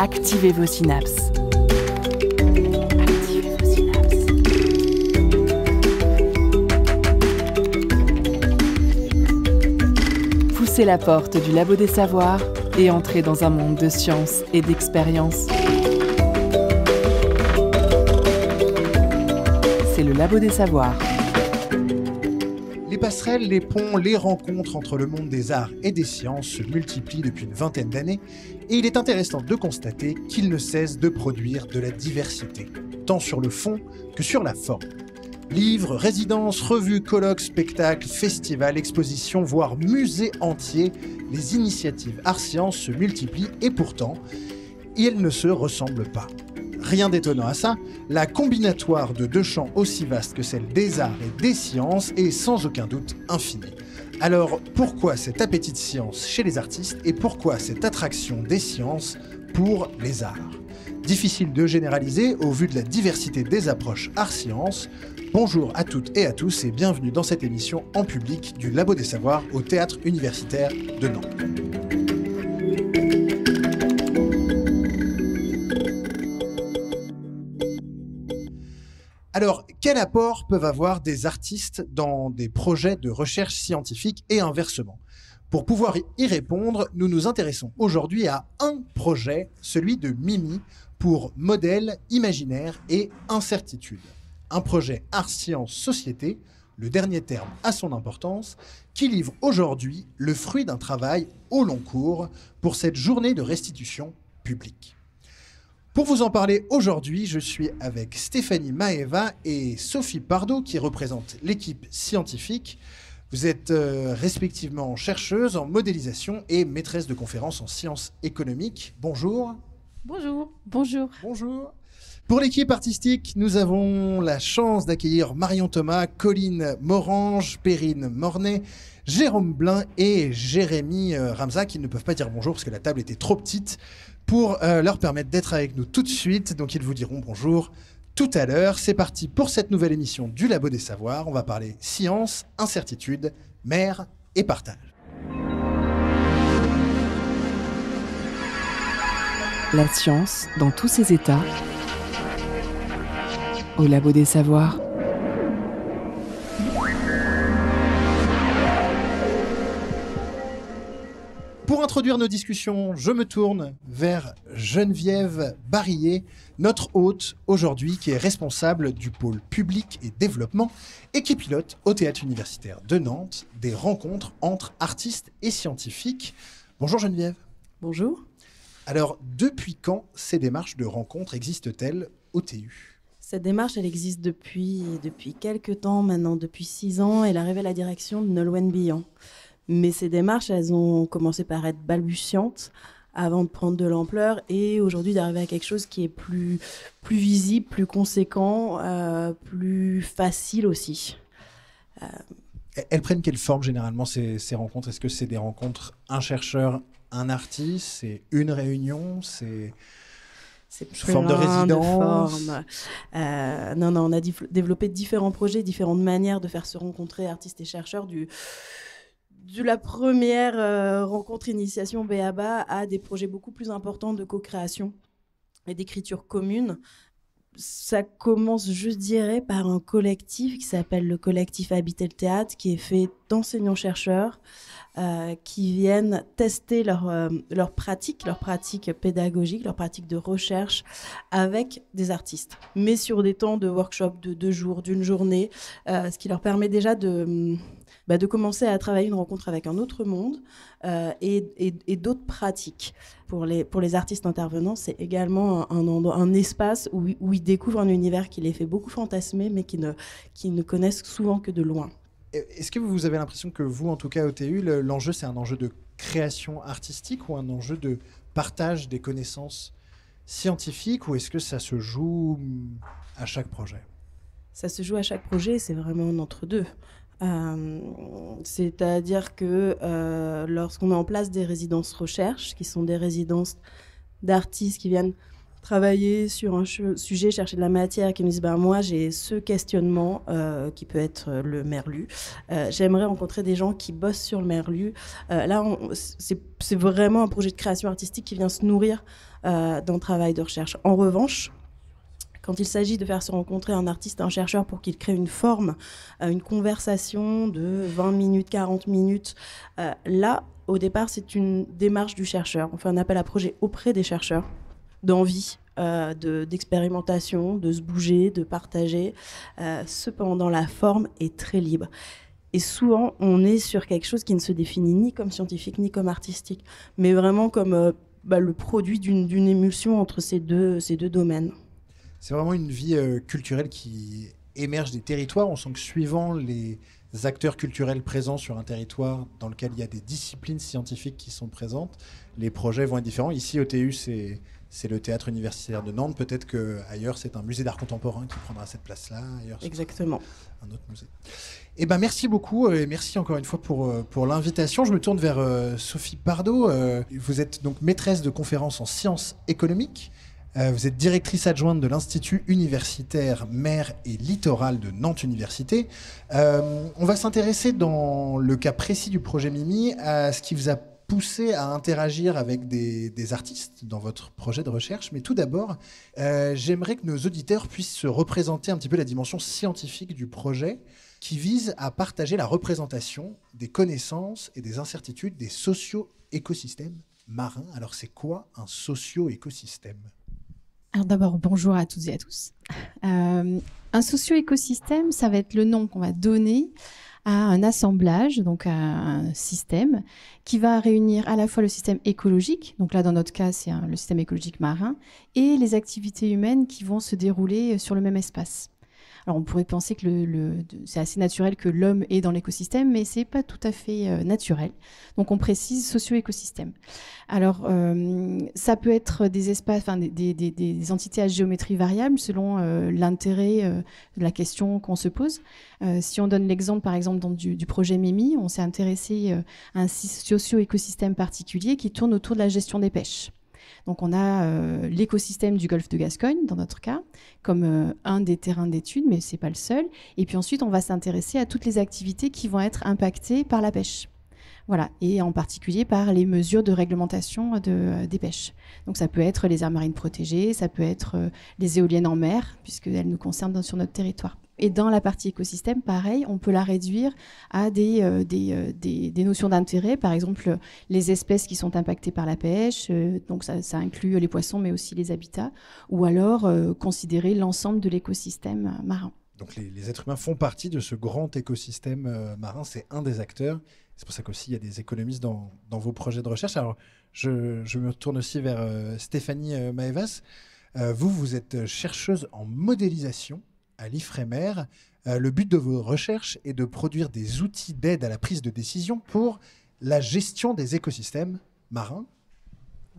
Activez vos synapses. Activez vos synapses. Poussez la porte du Labo des Savoirs et entrez dans un monde de science et d'expérience. C'est le Labo des Savoirs. Les passerelles, les ponts, les rencontres entre le monde des arts et des sciences se multiplient depuis une vingtaine d'années et il est intéressant de constater qu'ils ne cessent de produire de la diversité, tant sur le fond que sur la forme. Livres, résidences, revues, colloques, spectacles, festivals, expositions, voire musées entiers, les initiatives art-sciences se multiplient et pourtant, elles ne se ressemblent pas. Rien d'étonnant à ça, la combinatoire de deux champs aussi vastes que celle des arts et des sciences est sans aucun doute infinie. Alors pourquoi cet appétit de science chez les artistes et pourquoi cette attraction des sciences pour les arts ? Difficile de généraliser au vu de la diversité des approches art-sciences. Bonjour à toutes et à tous et bienvenue dans cette émission en public du Labo des Savoirs au Théâtre Universitaire de Nantes. Alors, quel apport peuvent avoir des artistes dans des projets de recherche scientifique et inversement ? Pour pouvoir y répondre, nous nous intéressons aujourd'hui à un projet, celui de Mimi, pour modèle, imaginaire et incertitude. Un projet art-science-société, le dernier terme a son importance, qui livre aujourd'hui le fruit d'un travail au long cours pour cette journée de restitution publique. Pour vous en parler aujourd'hui, je suis avec Stéphanie Maeva et Sophie Pardo qui représentent l'équipe scientifique. Vous êtes respectivement chercheuse en modélisation et maîtresse de conférences en sciences économiques. Bonjour. Bonjour. Bonjour. Bonjour. Pour l'équipe artistique, nous avons la chance d'accueillir Marion Thomas, Colline Morange, Perrine Mornay, Jérôme Blin et Jérémy Ramza qui ne peuvent pas dire bonjour parce que la table était trop petite pour leur permettre d'être avec nous tout de suite. Donc ils vous diront bonjour tout à l'heure. C'est parti pour cette nouvelle émission du Labo des Savoirs. On va parler science, incertitude, mer et partage. La science dans tous ses états au Labo des Savoirs. Pour introduire nos discussions, je me tourne vers Geneviève Barillet, notre hôte aujourd'hui, qui est responsable du pôle public et développement et qui pilote au Théâtre Universitaire de Nantes des rencontres entre artistes et scientifiques. Bonjour Geneviève. Bonjour. Alors, depuis quand ces démarches de rencontres existent-elles au TU ? Cette démarche, elle existe depuis quelques temps maintenant, depuis 6 ans. Elle arrive à la direction de Nolwenn Billon. Mais ces démarches, elles ont commencé par être balbutiantes avant de prendre de l'ampleur et aujourd'hui d'arriver à quelque chose qui est plus visible, plus conséquent, plus facile aussi. Elles prennent quelle forme généralement ces rencontres ? Est-ce que c'est des rencontres, un chercheur, un artiste ? C'est une réunion ? C'est sous forme de résidence ? Non, on a développé différents projets, différentes manières de faire se rencontrer artistes et chercheurs de la première rencontre initiation BABA à des projets beaucoup plus importants de co-création et d'écriture commune. Ça commence, je dirais, par un collectif qui s'appelle le collectif Habiter le Théâtre, qui est fait d'enseignants-chercheurs qui viennent tester leur pratique pédagogique, leur pratique de recherche avec des artistes, mais sur des temps de workshop de 2 jours, d'une journée, ce qui leur permet déjà de commencer à travailler une rencontre avec un autre monde et d'autres pratiques. Pour les artistes intervenants, c'est également un espace où ils découvrent un univers qui les fait beaucoup fantasmer, mais qui ne connaissent souvent que de loin. Est-ce que vous avez l'impression que vous, en tout cas au TU, l'enjeu, c'est un enjeu de création artistique ou un enjeu de partage des connaissances scientifiques, ou est-ce que ça se joue à chaque projet ? Ça se joue à chaque projet, c'est vraiment un entre-deux. C'est-à-dire que lorsqu'on met en place des résidences recherche, qui sont des résidences d'artistes qui viennent travailler sur un sujet, chercher de la matière, qui nous disent moi j'ai ce questionnement qui peut être le merlu. J'aimerais rencontrer des gens qui bossent sur le merlu. Là, c'est vraiment un projet de création artistique qui vient se nourrir d'un travail de recherche. En revanche, quand il s'agit de faire se rencontrer un artiste et un chercheur pour qu'il crée une forme, une conversation de 20 minutes, 40 minutes, là, au départ, c'est une démarche du chercheur. On fait un appel à projet auprès des chercheurs, d'envie, d'expérimentation, de se bouger, de partager. Cependant, la forme est très libre. Et souvent, on est sur quelque chose qui ne se définit ni comme scientifique, ni comme artistique, mais vraiment comme le produit d'une émulsion entre ces deux domaines. C'est vraiment une vie culturelle qui émerge des territoires. On sent que suivant les acteurs culturels présents sur un territoire dans lequel il y a des disciplines scientifiques qui sont présentes, les projets vont être différents. Ici, au TU, c'est le théâtre universitaire de Nantes. Peut-être qu'ailleurs, c'est un musée d'art contemporain qui prendra cette place-là. Ailleurs, exactement. Un autre musée. Eh ben, merci beaucoup et merci encore une fois pour l'invitation. Je me tourne vers Sophie Bardot. Vous êtes donc maîtresse de conférences en sciences économiques. Vous êtes directrice adjointe de l'Institut universitaire mer et littoral de Nantes Université. On va s'intéresser dans le cas précis du projet Mimi à ce qui vous a poussé à interagir avec des artistes dans votre projet de recherche. Mais tout d'abord, j'aimerais que nos auditeurs puissent se représenter un petit peu la dimension scientifique du projet qui vise à partager la représentation des connaissances et des incertitudes des socio-écosystèmes marins. Alors c'est quoi un socio-écosystème ? Alors d'abord, bonjour à toutes et à tous. Un socio-écosystème, ça va être le nom qu'on va donner à un assemblage, donc à un système qui va réunir à la fois le système écologique, donc là dans notre cas c'est le système écologique marin, et les activités humaines qui vont se dérouler sur le même espace. Alors on pourrait penser que c'est assez naturel que l'homme est dans l'écosystème, mais c'est pas tout à fait naturel. Donc on précise socio-écosystème. Alors ça peut être des espaces, enfin des entités à géométrie variable selon l'intérêt de la question qu'on se pose. Si on donne l'exemple par exemple du projet Mimi, on s'est intéressé à un socio-écosystème particulier qui tourne autour de la gestion des pêches. Donc on a l'écosystème du golfe de Gascogne, dans notre cas, comme un des terrains d'études, mais ce n'est pas le seul. Et puis ensuite, on va s'intéresser à toutes les activités qui vont être impactées par la pêche. Voilà, et en particulier par les mesures de réglementation des pêches. Donc ça peut être les aires marines protégées, ça peut être les éoliennes en mer, puisqu'elles nous concernent sur notre territoire. Et dans la partie écosystème, pareil, on peut la réduire à des notions d'intérêt, par exemple les espèces qui sont impactées par la pêche, donc ça inclut les poissons mais aussi les habitats, ou alors considérer l'ensemble de l'écosystème marin. Donc les êtres humains font partie de ce grand écosystème marin, c'est un des acteurs. C'est pour ça qu'aussi il y a des économistes dans vos projets de recherche. Alors je me tourne aussi vers Stéphanie Maevas. Vous êtes chercheuse en modélisation à l'IFREMER. Le but de vos recherches est de produire des outils d'aide à la prise de décision pour la gestion des écosystèmes marins.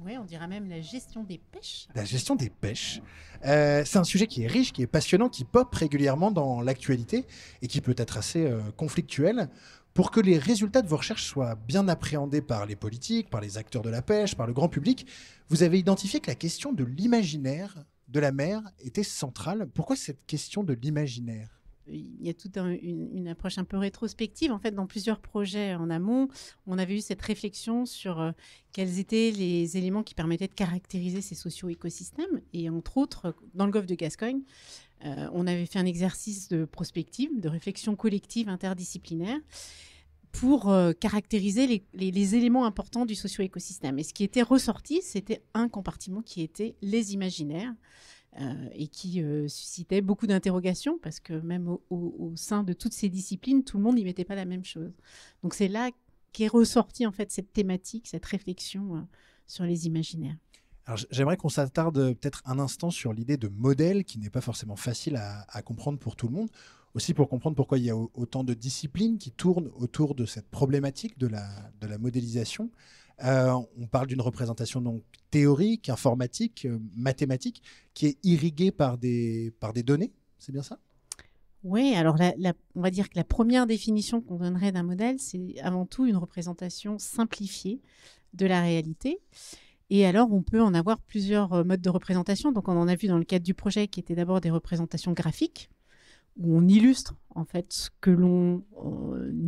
Oui, on dira même la gestion des pêches. La gestion des pêches. C'est un sujet qui est riche, qui est passionnant, qui pop régulièrement dans l'actualité et qui peut être assez conflictuel. Pour que les résultats de vos recherches soient bien appréhendés par les politiques, par les acteurs de la pêche, par le grand public, vous avez identifié que la question de l'imaginaire de la mer était centrale. Pourquoi cette question de l'imaginaire ? Il y a toute une approche un peu rétrospective. En fait, dans plusieurs projets en amont, on avait eu cette réflexion sur quels étaient les éléments qui permettaient de caractériser ces socio-écosystèmes. Et entre autres, dans le golfe de Gascogne, on avait fait un exercice de prospective, de réflexion collective interdisciplinaire pour caractériser les éléments importants du socio-écosystème. Et ce qui était ressorti, c'était un compartiment qui était les imaginaires et qui suscitait beaucoup d'interrogations parce que même au sein de toutes ces disciplines, tout le monde n'y mettait pas la même chose. Donc c'est là qu'est ressortie en fait cette thématique, cette réflexion sur les imaginaires. Alors, j'aimerais qu'on s'attarde peut-être un instant sur l'idée de modèle qui n'est pas forcément facile à comprendre pour tout le monde. Aussi pour comprendre pourquoi il y a autant de disciplines qui tournent autour de cette problématique de la modélisation. On parle d'une représentation donc théorique, informatique, mathématique, qui est irriguée par des données, c'est bien ça ? Oui, alors on va dire que la première définition qu'on donnerait d'un modèle, c'est avant tout une représentation simplifiée de la réalité. Et alors, on peut en avoir plusieurs modes de représentation. Donc, on en a vu dans le cadre du projet qui étaient d'abord des représentations graphiques, où on illustre en fait ce que l'on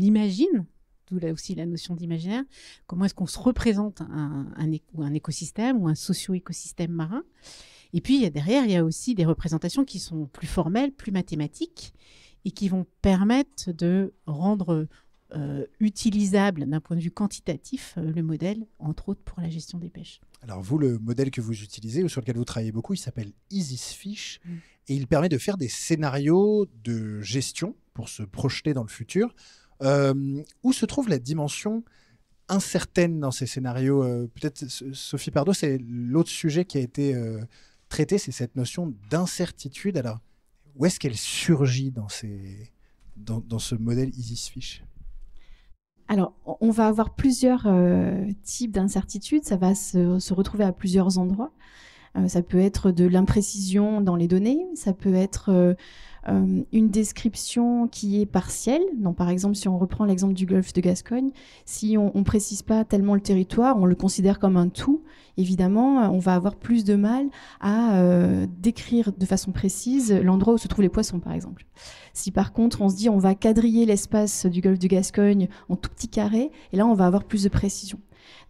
imagine, d'où là aussi la notion d'imaginaire. Comment est-ce qu'on se représente un écosystème ou un socio-écosystème marin. Et puis, derrière, il y a aussi des représentations qui sont plus formelles, plus mathématiques, et qui vont permettre de rendre utilisable d'un point de vue quantitatif le modèle, entre autres pour la gestion des pêches. Alors vous, le modèle que vous utilisez ou sur lequel vous travaillez beaucoup, il s'appelle EasyFish et il permet de faire des scénarios de gestion pour se projeter dans le futur. Où se trouve la dimension incertaine dans ces scénarios? Peut-être, Sophie Pardo, c'est l'autre sujet qui a été traité, c'est cette notion d'incertitude. Alors, où est-ce qu'elle surgit dans ce modèle EasyFish? Alors, on va avoir plusieurs types d'incertitudes. Ça va se retrouver à plusieurs endroits. Ça peut être de l'imprécision dans les données. Ça peut être une description qui est partielle. Donc, par exemple, si on reprend l'exemple du golfe de Gascogne, si on ne précise pas tellement le territoire, on le considère comme un tout, évidemment, on va avoir plus de mal à décrire de façon précise l'endroit où se trouvent les poissons, par exemple. Si par contre, on se dit on va quadriller l'espace du golfe de Gascogne en tout petits carrés, et là, on va avoir plus de précision.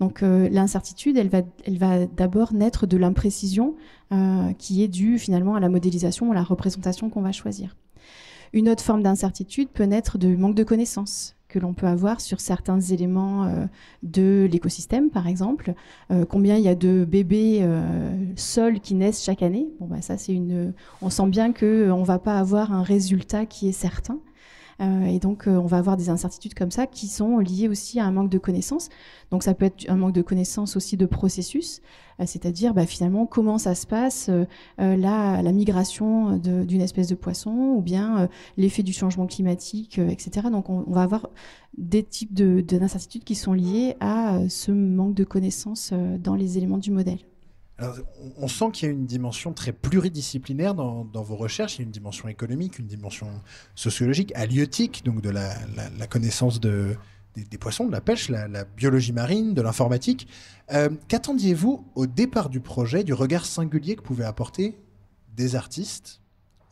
Donc l'incertitude, elle va d'abord naître de l'imprécision qui est due finalement à la modélisation, à la représentation qu'on va choisir. Une autre forme d'incertitude peut naître de manque de connaissances que l'on peut avoir sur certains éléments de l'écosystème, par exemple. Combien il y a de bébés sols qui naissent chaque année. Bon, bah, ça, on sent bien qu'on ne va pas avoir un résultat qui est certain. Et donc, on va avoir des incertitudes comme ça qui sont liées aussi à un manque de connaissances. Donc, ça peut être un manque de connaissances aussi de processus, c'est-à-dire finalement comment ça se passe, la migration d'une espèce de poisson ou bien l'effet du changement climatique, etc. Donc, on va avoir des types d'incertitudes qui sont liées à ce manque de connaissances dans les éléments du modèle. Alors, on sent qu'il y a une dimension très pluridisciplinaire dans vos recherches. Il y a une dimension économique, une dimension sociologique, halieutique, donc de la connaissance des poissons, de la pêche, la biologie marine, de l'informatique. Qu'attendiez-vous au départ du projet, du regard singulier que pouvaient apporter des artistes,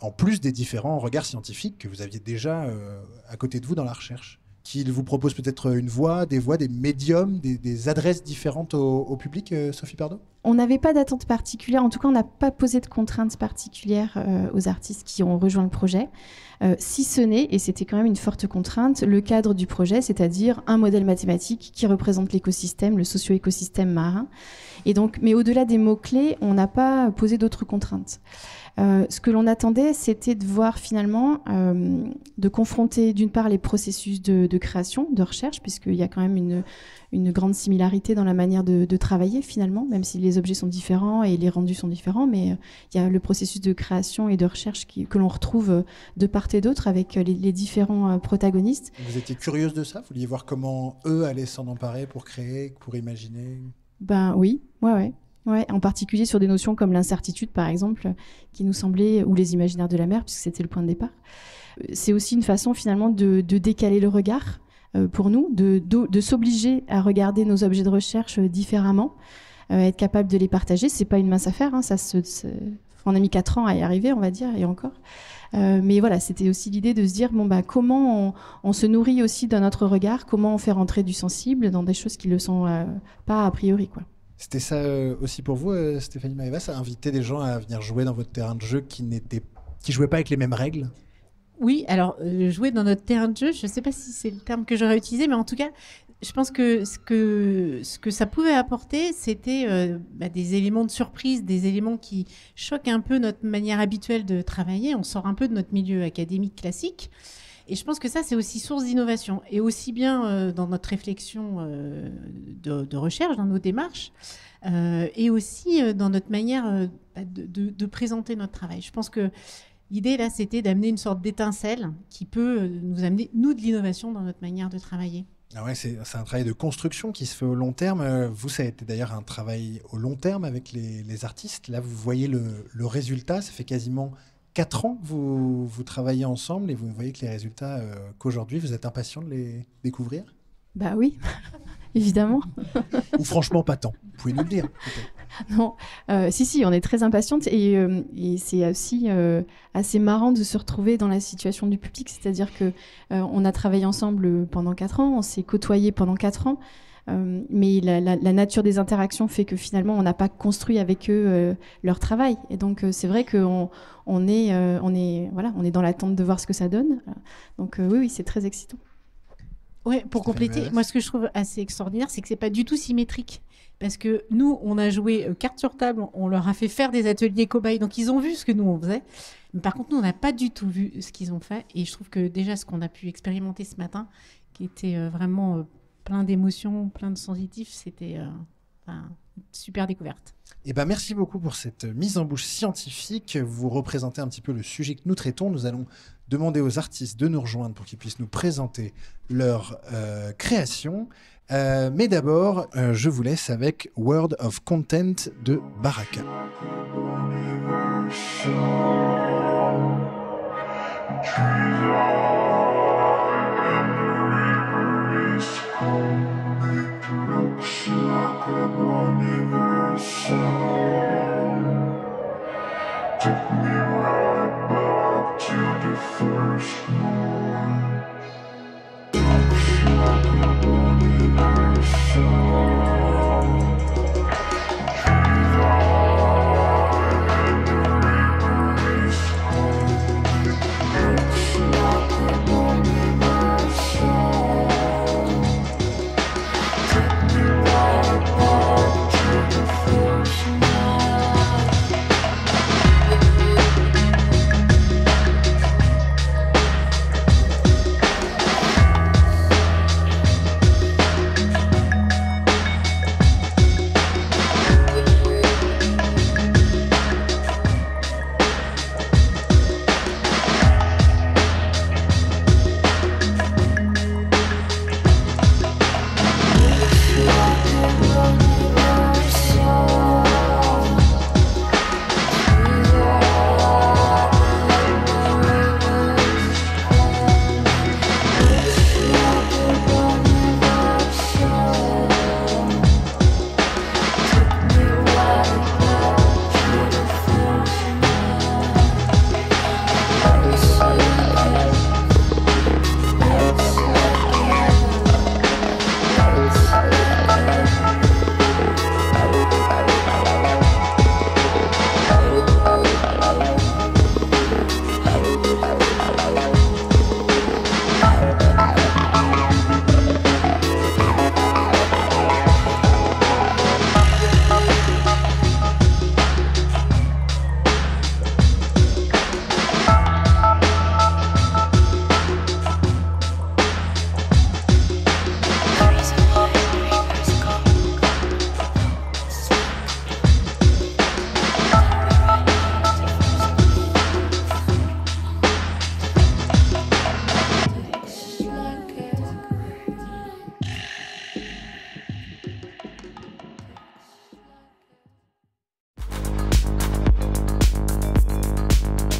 en plus des différents regards scientifiques que vous aviez déjà à côté de vous dans la recherche, qu'ils vous proposent peut-être une voix, des médiums, des adresses différentes au public, Sophie Pardo? On n'avait pas d'attente particulière, en tout cas on n'a pas posé de contraintes particulières aux artistes qui ont rejoint le projet, si ce n'est, et c'était quand même une forte contrainte, le cadre du projet, c'est-à-dire un modèle mathématique qui représente l'écosystème, le socio-écosystème marin. Et donc, mais au-delà des mots-clés, on n'a pas posé d'autres contraintes. Ce que l'on attendait, c'était de voir finalement, de confronter d'une part les processus de création, de recherche, puisqu'il y a quand même une grande similarité dans la manière de travailler finalement, même si les objets sont différents et les rendus sont différents, mais il y a le processus de création et de recherche que l'on retrouve de part et d'autre avec les différents protagonistes. Vous étiez curieuse de ça? Vous vouliez voir comment eux allaient s'en emparer pour créer, pour imaginer? Oui, ouais. Ouais, en particulier sur des notions comme l'incertitude, par exemple, qui nous semblait, ou les imaginaires de la mer, puisque c'était le point de départ. C'est aussi une façon finalement de décaler le regard pour nous, de s'obliger à regarder nos objets de recherche différemment, être capable de les partager. C'est pas une mince affaire, hein, on a mis 4 ans à y arriver, on va dire, et encore. Mais voilà, c'était aussi l'idée de se dire comment on se nourrit aussi de notre regard, comment on fait rentrer du sensible dans des choses qui ne le sont pas a priori, quoi. C'était ça aussi pour vous, Stéphanie Maevas, inviter des gens à venir jouer dans votre terrain de jeu qui jouaient pas avec les mêmes règles? Oui, alors jouer dans notre terrain de jeu, je ne sais pas si c'est le terme que j'aurais utilisé, mais en tout cas, je pense que ce que ça pouvait apporter, c'était des éléments de surprise, des éléments qui choquent un peu notre manière habituelle de travailler. On sort un peu de notre milieu académique classique. Et je pense que ça, c'est aussi source d'innovation. Et aussi bien dans notre réflexion de recherche, dans nos démarches, et aussi dans notre manière de présenter notre travail. Je pense que l'idée, là, c'était d'amener une sorte d'étincelle qui peut nous amener, nous, de l'innovation dans notre manière de travailler. Ah ouais, c'est un travail de construction qui se fait au long terme. Vous, ça a été d'ailleurs un travail au long terme avec les artistes. Là, vous voyez le résultat. Ça fait quasiment 4 ans que vous travaillez ensemble et vous voyez que les résultats qu'aujourd'hui, vous êtes impatient de les découvrir? Oui. évidemment. Ou franchement pas tant? Vous pouvez nous le dire, peut-être. Non, si, on est très impatiente et c'est aussi assez marrant de se retrouver dans la situation du public, c'est-à-dire que on a travaillé ensemble pendant 4 ans, on s'est côtoyés pendant 4 ans, mais la nature des interactions fait que finalement on n'a pas construit avec eux leur travail, et donc c'est vrai qu'on est dans l'attente de voir ce que ça donne. Donc oui, c'est très excitant. Ouais, pour compléter, moi ce que je trouve assez extraordinaire, c'est que c'est pas du tout symétrique. Parce que nous, on a joué carte sur table, on leur a fait faire des ateliers cobayes, donc ils ont vu ce que nous on faisait. Mais par contre, nous, on n'a pas du tout vu ce qu'ils ont fait. Et je trouve que déjà, ce qu'on a pu expérimenter ce matin, qui était vraiment plein d'émotions, plein de sensitifs, c'était une super découverte. Eh ben, merci beaucoup pour cette mise en bouche scientifique. Vous représentez un petit peu le sujet que nous traitons. Nous allons demander aux artistes de nous rejoindre pour qu'ils puissent nous présenter leur création. Mais d'abord, je vous laisse avec World of Content de Baraka.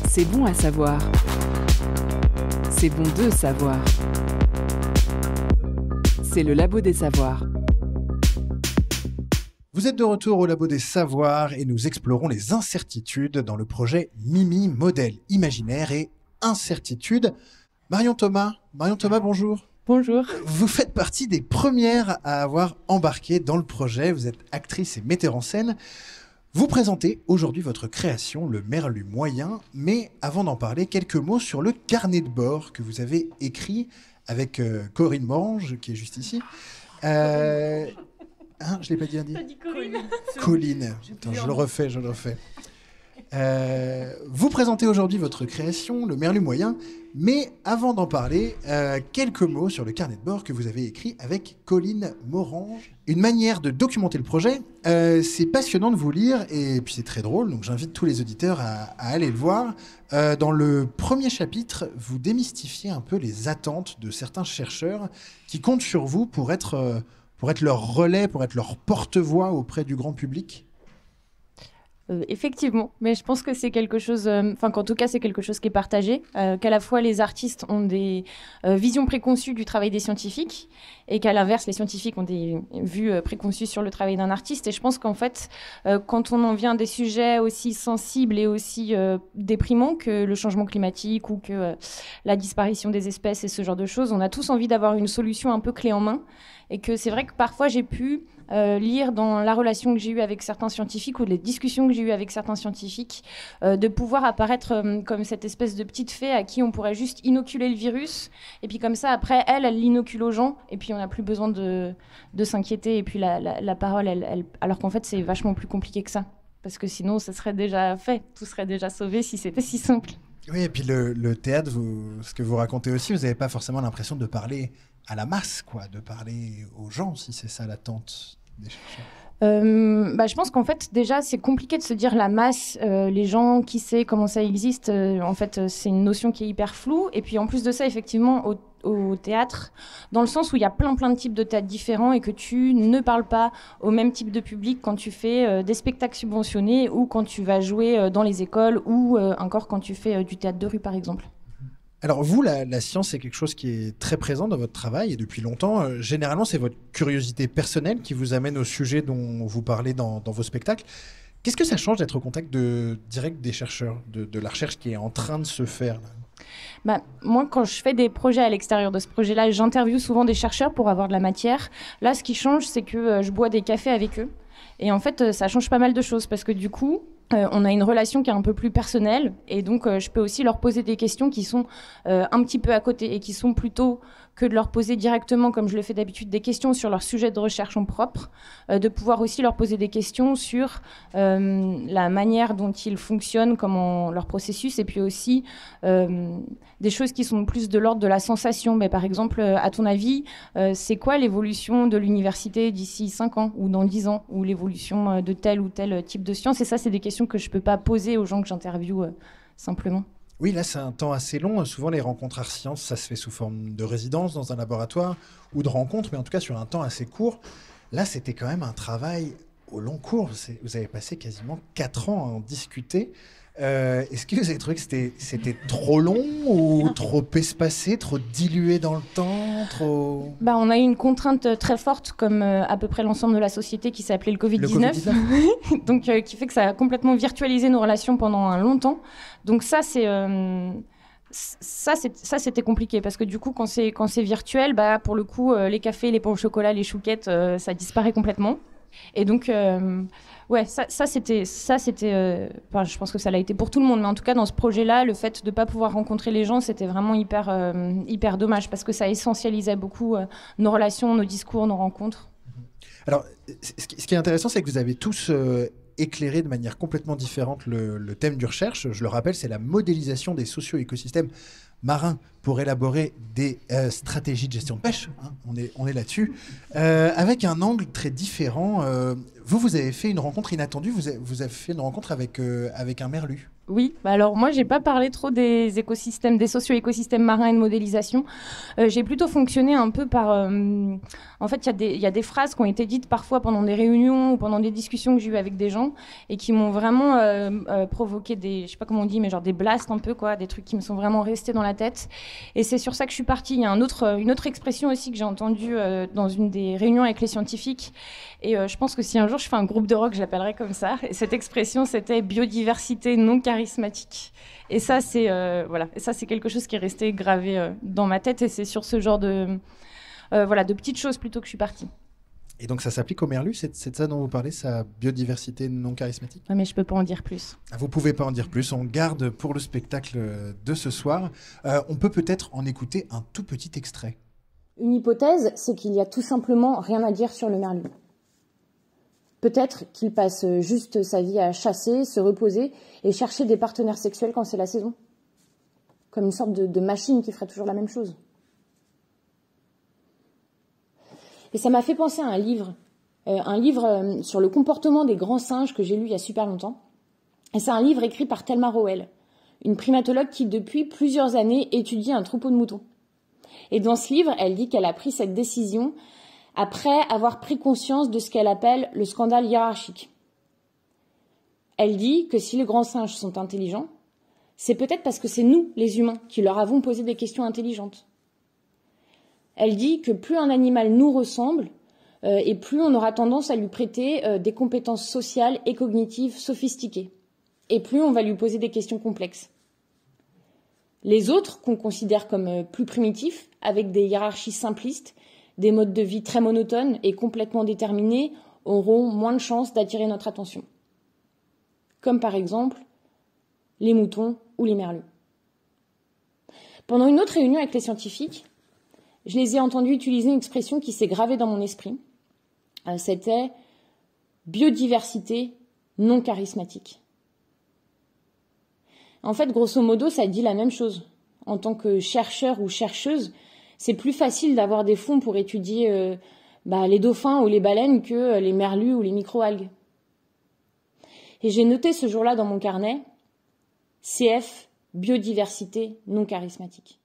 C'est bon à savoir. C'est bon de savoir. C'est le Labo des Savoirs. Vous êtes de retour au Labo des Savoirs et nous explorons les incertitudes dans le projet Mimi, modèle imaginaire et incertitude. Marion Thomas, bonjour. Bonjour. Vous faites partie des premières à avoir embarqué dans le projet. Vous êtes actrice et metteur en scène. Vous présentez aujourd'hui votre création, le Merlu moyen. Mais avant d'en parler, quelques mots sur le carnet de bord que vous avez écrit avec Corinne Morange, qui est juste ici. Je ne l'ai pas dit. T'as dit Corinne. Colline. Attends, je le refais. Vous présentez aujourd'hui votre création, le Merlu moyen. Mais avant d'en parler, quelques mots sur le carnet de bord que vous avez écrit avec Corinne Morange. Une manière de documenter le projet. C'est passionnant de vous lire et puis c'est très drôle. Donc j'invite tous les auditeurs à aller le voir. Dans le premier chapitre, vous démystifiez un peu les attentes de certains chercheurs qui comptent sur vous pour être leur relais, pour être leur porte-voix auprès du grand public. Effectivement, mais je pense que c'est quelque chose, qu'en tout cas c'est quelque chose qui est partagé, qu'à la fois les artistes ont des visions préconçues du travail des scientifiques et qu'à l'inverse les scientifiques ont des vues préconçues sur le travail d'un artiste. Et je pense qu'en fait, quand on en vient à des sujets aussi sensibles et aussi déprimants que le changement climatique ou que la disparition des espèces et ce genre de choses, on a tous envie d'avoir une solution un peu clé en main. Et que c'est vrai que parfois j'ai pu lire dans la relation que j'ai eue avec certains scientifiques ou les discussions que j'ai eues avec certains scientifiques, de pouvoir apparaître comme cette espèce de petite fée à qui on pourrait juste inoculer le virus. Et puis comme ça, après, elle l'inocule aux gens. Et puis on n'a plus besoin de s'inquiéter. Et puis la parole, alors qu'en fait, c'est vachement plus compliqué que ça. Parce que sinon, ça serait déjà fait. Tout serait déjà sauvé si c'était si simple. Oui, et puis le théâtre, ce que vous racontez aussi, vous n'avez pas forcément l'impression de parler à la masse, quoi, de parler aux gens, si c'est ça l'attente des chercheurs. Je pense qu'en fait, déjà, c'est compliqué de se dire la masse, les gens, qui sait, comment ça existe. En fait, c'est une notion qui est hyper floue. Et puis, en plus de ça, effectivement, au théâtre, dans le sens où il y a plein de types de théâtre différents et que tu ne parles pas au même type de public quand tu fais des spectacles subventionnés ou quand tu vas jouer dans les écoles ou encore quand tu fais du théâtre de rue, par exemple. Alors vous, la science, c'est quelque chose qui est très présent dans votre travail et depuis longtemps. Généralement, c'est votre curiosité personnelle qui vous amène au sujet dont vous parlez dans vos spectacles. Qu'est-ce que ça change d'être au contact direct des chercheurs, de la recherche qui est en train de se faire là ? Moi, quand je fais des projets à l'extérieur de ce projet-là, j'interviewe souvent des chercheurs pour avoir de la matière. Là, ce qui change, c'est que je bois des cafés avec eux. Et en fait, ça change pas mal de choses parce que du coup, on a une relation qui est un peu plus personnelle et donc je peux aussi leur poser des questions qui sont un petit peu à côté et qui sont plutôt que de leur poser directement, comme je le fais d'habitude, des questions sur leur sujet de recherche en propre, de pouvoir aussi leur poser des questions sur la manière dont ils fonctionnent, comment leur processus, et puis aussi des choses qui sont plus de l'ordre de la sensation. Mais par exemple, à ton avis, c'est quoi l'évolution de l'université d'ici 5 ans ou dans 10 ans, ou l'évolution de tel ou tel type de science? Et ça, c'est des questions que je ne peux pas poser aux gens que j'interviewe simplement. Oui, là, c'est un temps assez long. Souvent, les rencontres art sciences, ça se fait sous forme de résidence dans un laboratoire ou de rencontres, mais en tout cas sur un temps assez court. Là, c'était quand même un travail au long cours. Vous avez passé quasiment 4 ans à en discuter. Est-ce que vous avez trouvé que c'était trop long ou trop espacé, trop dilué dans le temps, trop... On a eu une contrainte très forte, comme à peu près l'ensemble de la société, qui s'appelait le Covid-19. Donc, qui fait que ça a complètement virtualisé nos relations pendant un long temps. Donc ça, c'était compliqué parce que du coup, quand c'est virtuel, pour le coup, les cafés, les pains au chocolat, les chouquettes, ça disparaît complètement. Et donc... c'était, je pense que ça l'a été pour tout le monde, mais en tout cas dans ce projet-là, le fait de ne pas pouvoir rencontrer les gens, c'était vraiment hyper dommage parce que ça essentialisait beaucoup nos relations, nos discours, nos rencontres. Alors, ce qui est intéressant, c'est que vous avez tous éclairé de manière complètement différente le thème du recherche. Je le rappelle, c'est la modélisation des socio-écosystèmes marins pour élaborer des stratégies de gestion de pêche. Hein, on est là-dessus. Avec un angle très différent. Vous avez fait une rencontre inattendue. Vous avez fait une rencontre avec un merlu. Oui, alors moi, j'ai pas parlé trop des écosystèmes, des socio-écosystèmes marins et de modélisation. J'ai plutôt fonctionné un peu par... en fait, il y a des phrases qui ont été dites parfois pendant des réunions ou pendant des discussions que j'ai eues avec des gens et qui m'ont vraiment provoqué je sais pas comment on dit, mais genre des blasts un peu, quoi, des trucs qui me sont vraiment restés dans la tête. Et c'est sur ça que je suis partie. Il y a une autre expression aussi que j'ai entendue dans une des réunions avec les scientifiques. Et je pense que si un jour je fais un groupe de rock, je l'appellerai comme ça. Et cette expression, c'était biodiversité non charismatique. Et ça, c'est Et ça, c'est quelque chose qui est resté gravé dans ma tête. Et c'est sur ce genre de petites choses plutôt que je suis partie. Et donc ça s'applique au merlu, c'est de ça dont vous parlez, sa biodiversité non charismatique? Ouais, mais je peux pas en dire plus. Vous pouvez pas en dire plus, on garde pour le spectacle de ce soir. On peut peut-être en écouter un tout petit extrait. Une hypothèse, c'est qu'il y a tout simplement rien à dire sur le merlu. Peut-être qu'il passe juste sa vie à chasser, se reposer et chercher des partenaires sexuels quand c'est la saison. Comme une sorte de machine qui ferait toujours la même chose. Et ça m'a fait penser à un livre sur le comportement des grands singes que j'ai lu il y a super longtemps. Et c'est un livre écrit par Thelma Rowell, une primatologue qui depuis plusieurs années étudie un troupeau de moutons. Et dans ce livre, elle dit qu'elle a pris cette décision après avoir pris conscience de ce qu'elle appelle le scandale hiérarchique. Elle dit que si les grands singes sont intelligents, c'est peut-être parce que c'est nous, les humains, qui leur avons posé des questions intelligentes. Elle dit que plus un animal nous ressemble, et plus on aura tendance à lui prêter des compétences sociales et cognitives sophistiquées. Et plus on va lui poser des questions complexes. Les autres, qu'on considère comme plus primitifs, avec des hiérarchies simplistes, des modes de vie très monotones et complètement déterminés, auront moins de chances d'attirer notre attention. Comme par exemple les moutons ou les merlus. Pendant une autre réunion avec les scientifiques, je les ai entendus utiliser une expression qui s'est gravée dans mon esprit. C'était biodiversité non charismatique. En fait, grosso modo, ça dit la même chose. En tant que chercheur ou chercheuse, c'est plus facile d'avoir des fonds pour étudier les dauphins ou les baleines que les merlus ou les microalgues. Et j'ai noté ce jour-là dans mon carnet, CF, biodiversité non charismatique.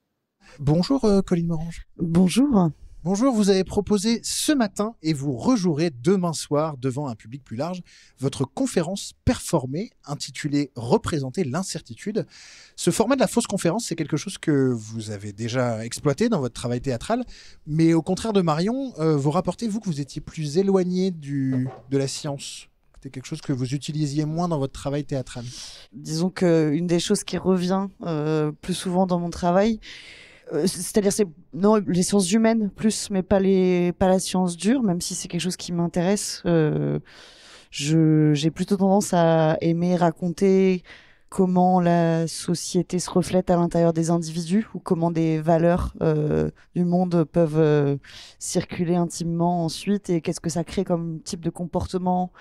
Bonjour Colline Morange. Bonjour. Bonjour, vous avez proposé ce matin et vous rejouerez demain soir devant un public plus large votre conférence performée intitulée « Représenter l'incertitude ». Ce format de la fausse conférence, c'est quelque chose que vous avez déjà exploité dans votre travail théâtral, mais au contraire de Marion, vous rapportez, vous, que vous étiez plus éloigné de la science. C'était quelque chose que vous utilisiez moins dans votre travail théâtral. Disons qu'une des choses qui revient plus souvent dans mon travail, c'est-à-dire les sciences humaines plus, mais pas la science dure, même si c'est quelque chose qui m'intéresse. J'ai plutôt tendance à aimer raconter comment la société se reflète à l'intérieur des individus ou comment des valeurs du monde peuvent circuler intimement ensuite et qu'est-ce que ça crée comme type de comportement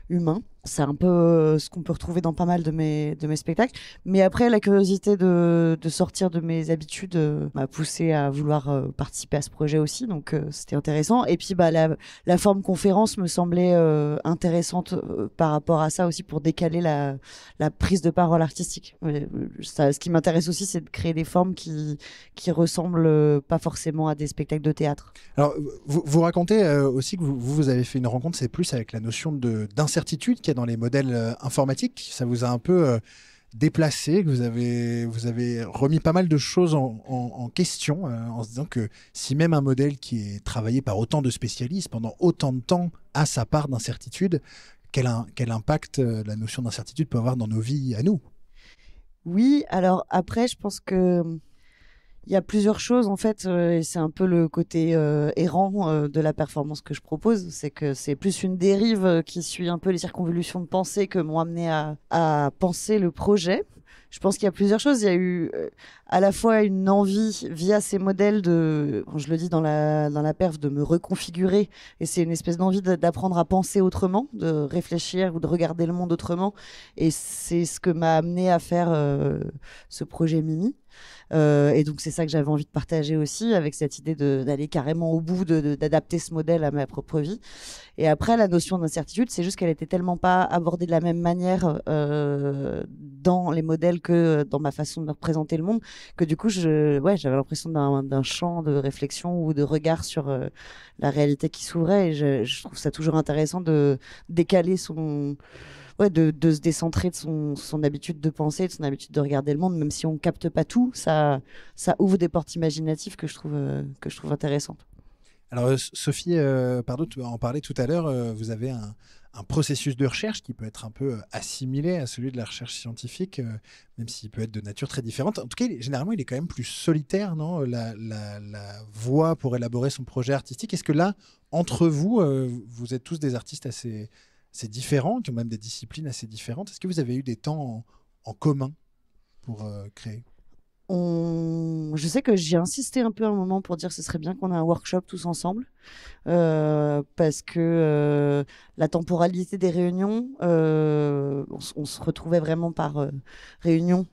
humain. C'est un peu ce qu'on peut retrouver dans pas mal de mes spectacles. Mais après, la curiosité de sortir de mes habitudes m'a poussé à vouloir participer à ce projet aussi. Donc, c'était intéressant. Et puis, la forme conférence me semblait intéressante par rapport à ça aussi pour décaler la prise de parole artistique. Ce qui m'intéresse aussi, c'est de créer des formes qui ressemblent pas forcément à des spectacles de théâtre. Alors, vous racontez aussi que vous avez fait une rencontre, c'est plus avec la notion d'incertitude qu'il y a dans les modèles informatiques. Ça vous a un peu déplacé, que vous avez remis pas mal de choses en question en se disant que si même un modèle qui est travaillé par autant de spécialistes pendant autant de temps a sa part d'incertitude, quel impact la notion d'incertitude peut avoir dans nos vies à nous? Oui, alors après, je pense que il y a plusieurs choses en fait, et c'est un peu le côté errant de la performance que je propose, c'est que c'est plus une dérive qui suit un peu les circonvolutions de pensée que m'ont amené à penser le projet. Je pense qu'il y a plusieurs choses. Il y a eu à la fois une envie via ces modèles je le dis dans la perf, de me reconfigurer, et c'est une espèce d'envie d'apprendre à penser autrement, de réfléchir ou de regarder le monde autrement, et c'est ce que m'a amené à faire ce projet Mimi. Et donc c'est ça que j'avais envie de partager aussi, avec cette idée d'aller carrément au bout, d'adapter ce modèle à ma propre vie. Et après, la notion d'incertitude, c'est juste qu'elle était tellement pas abordée de la même manière dans les modèles que dans ma façon de me représenter le monde, que du coup j'avais l'impression d'un champ de réflexion ou de regard sur la réalité qui s'ouvrait, et je trouve ça toujours intéressant de décaler de se décentrer de son habitude de penser, de son habitude de regarder le monde, même si on capte pas tout, ça ouvre des portes imaginatives que je trouve intéressantes. Alors Sophie Pardo en parlait tout à l'heure, vous avez un processus de recherche qui peut être un peu assimilé à celui de la recherche scientifique, même s'il peut être de nature très différente. En tout cas, généralement, il est quand même plus solitaire, non, la voie pour élaborer son projet artistique. Est-ce que là, entre vous, vous êtes tous des artistes assez différents, qui ont même des disciplines assez différentes? Est-ce que vous avez eu des temps en commun pour créer? Je sais que j'ai insisté un peu à un moment pour dire que ce serait bien qu'on ait un workshop tous ensemble, parce que la temporalité des réunions, on se retrouvait vraiment par réunion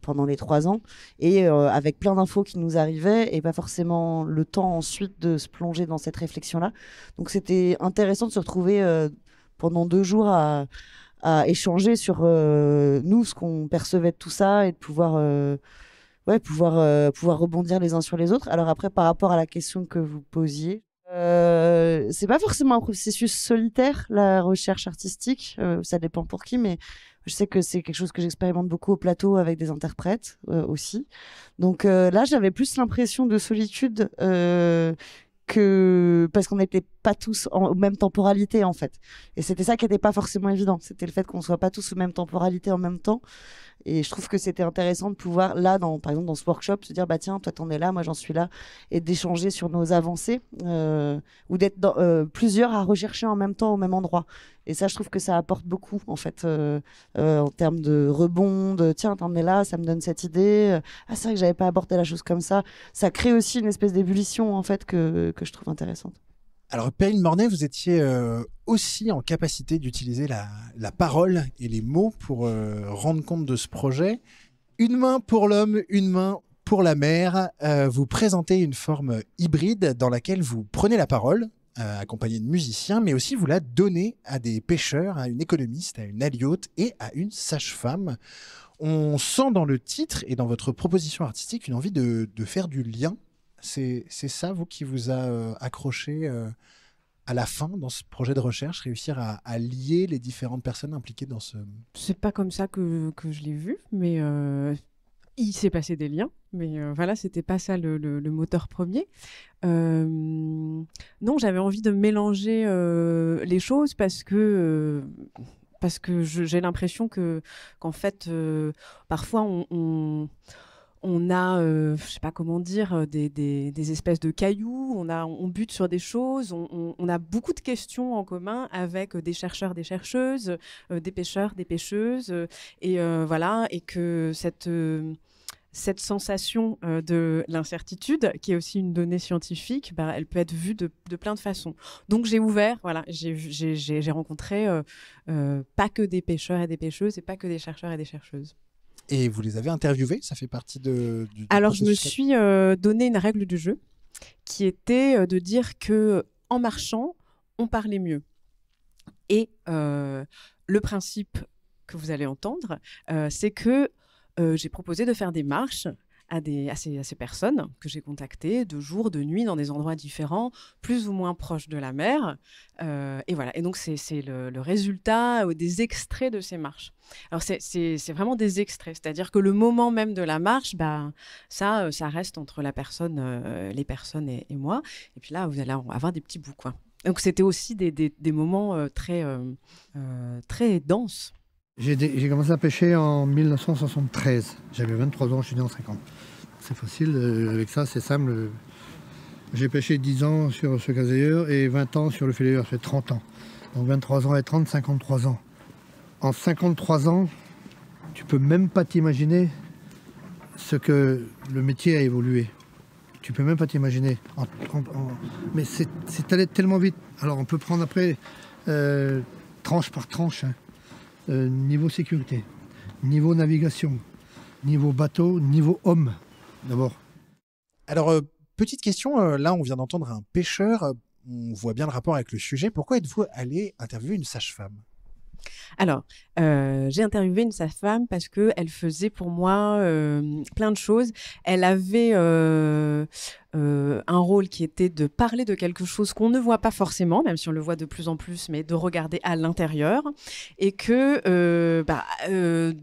pendant les 3 ans, et avec plein d'infos qui nous arrivaient, et pas forcément le temps ensuite de se plonger dans cette réflexion-là. Donc c'était intéressant de se retrouver pendant 2 jours à échanger sur nous, ce qu'on percevait de tout ça, et de pouvoir rebondir les uns sur les autres. Alors après, par rapport à la question que vous posiez, C'est pas forcément un processus solitaire, la recherche artistique. Ça dépend pour qui, mais je sais que c'est quelque chose que j'expérimente beaucoup au plateau avec des interprètes aussi. Donc là, j'avais plus l'impression de solitude parce qu'on n'était pas tous aux mêmes temporalités en fait. Et c'était ça qui n'était pas forcément évident. C'était le fait qu'on soit pas tous aux mêmes temporalités en même temps. Et je trouve que c'était intéressant de pouvoir, là, par exemple, dans ce workshop, se dire, bah tiens, toi, t'en es là, moi, j'en suis là, et d'échanger sur nos avancées, ou d'être plusieurs à rechercher en même temps au même endroit. Et ça, je trouve que ça apporte beaucoup, en fait, en termes de rebond, de tiens, t'en es là, ça me donne cette idée. Ah, c'est vrai que j'avais pas abordé la chose comme ça. Ça crée aussi une espèce d'ébullition, en fait, que je trouve intéressante. Alors, Perrine Mornay, vous étiez aussi en capacité d'utiliser la parole et les mots pour rendre compte de ce projet. Une main pour l'homme, une main pour la mer. Vous présentez une forme hybride dans laquelle vous prenez la parole, accompagné de musiciens, mais aussi vous la donnez à des pêcheurs, à une économiste, à une aliote et à une sage-femme. On sent dans le titre et dans votre proposition artistique une envie de faire du lien. C'est ça, vous, qui vous a accroché à la fin dans ce projet de recherche, réussir à lier les différentes personnes impliquées dans ce... C'est pas comme ça que je l'ai vu, mais il s'est passé des liens. Mais voilà, c'était pas ça le moteur premier. Non, j'avais envie de mélanger les choses parce que j'ai l'impression qu'en fait, parfois, on a, je sais pas comment dire, des espèces de cailloux, on bute sur des choses, on a beaucoup de questions en commun avec des chercheurs, des chercheuses, des pêcheurs, des pêcheuses, et voilà, et que cette sensation de l'incertitude, qui est aussi une donnée scientifique, elle peut être vue de plein de façons. Donc j'ai ouvert, voilà, j'ai rencontré pas que des pêcheurs et des pêcheuses, et pas que des chercheurs et des chercheuses. Et vous les avez interviewés? Ça fait partie du Alors, je me suis donné une règle du jeu qui était de dire que en marchant, on parlait mieux. Et le principe que vous allez entendre, c'est que j'ai proposé de faire des marches à ces personnes que j'ai contactées de jour, de nuit, dans des endroits différents, plus ou moins proches de la mer. Et voilà. Et donc, c'est le résultat des extraits de ces marches. Alors, c'est vraiment des extraits. C'est-à-dire que le moment même de la marche, ça reste entre les personnes et moi. Et puis là, vous allez avoir des petits bouts, quoi. Donc, c'était aussi des moments très denses. J'ai commencé à pêcher en 1973. J'avais 23 ans, je suis né en 50. C'est facile, avec ça, c'est simple. J'ai pêché 10 ans sur ce caseilleur et 20 ans sur le filet, c'est 30 ans. Donc 23 ans et 30, 53 ans. En 53 ans, tu peux même pas t'imaginer ce que le métier a évolué. Tu peux même pas t'imaginer. Mais c'est allé tellement vite. Alors on peut prendre après tranche par tranche. Niveau sécurité, niveau navigation, niveau bateau, niveau homme, d'abord. Alors, petite question, là on vient d'entendre un pêcheur, on voit bien le rapport avec le sujet. Pourquoi êtes-vous allé interviewer une sage-femme? Alors, j'ai interviewé une sage-femme parce qu'elle faisait pour moi plein de choses. Elle avait un rôle qui était de parler de quelque chose qu'on ne voit pas forcément, même si on le voit de plus en plus, mais de regarder à l'intérieur. Et que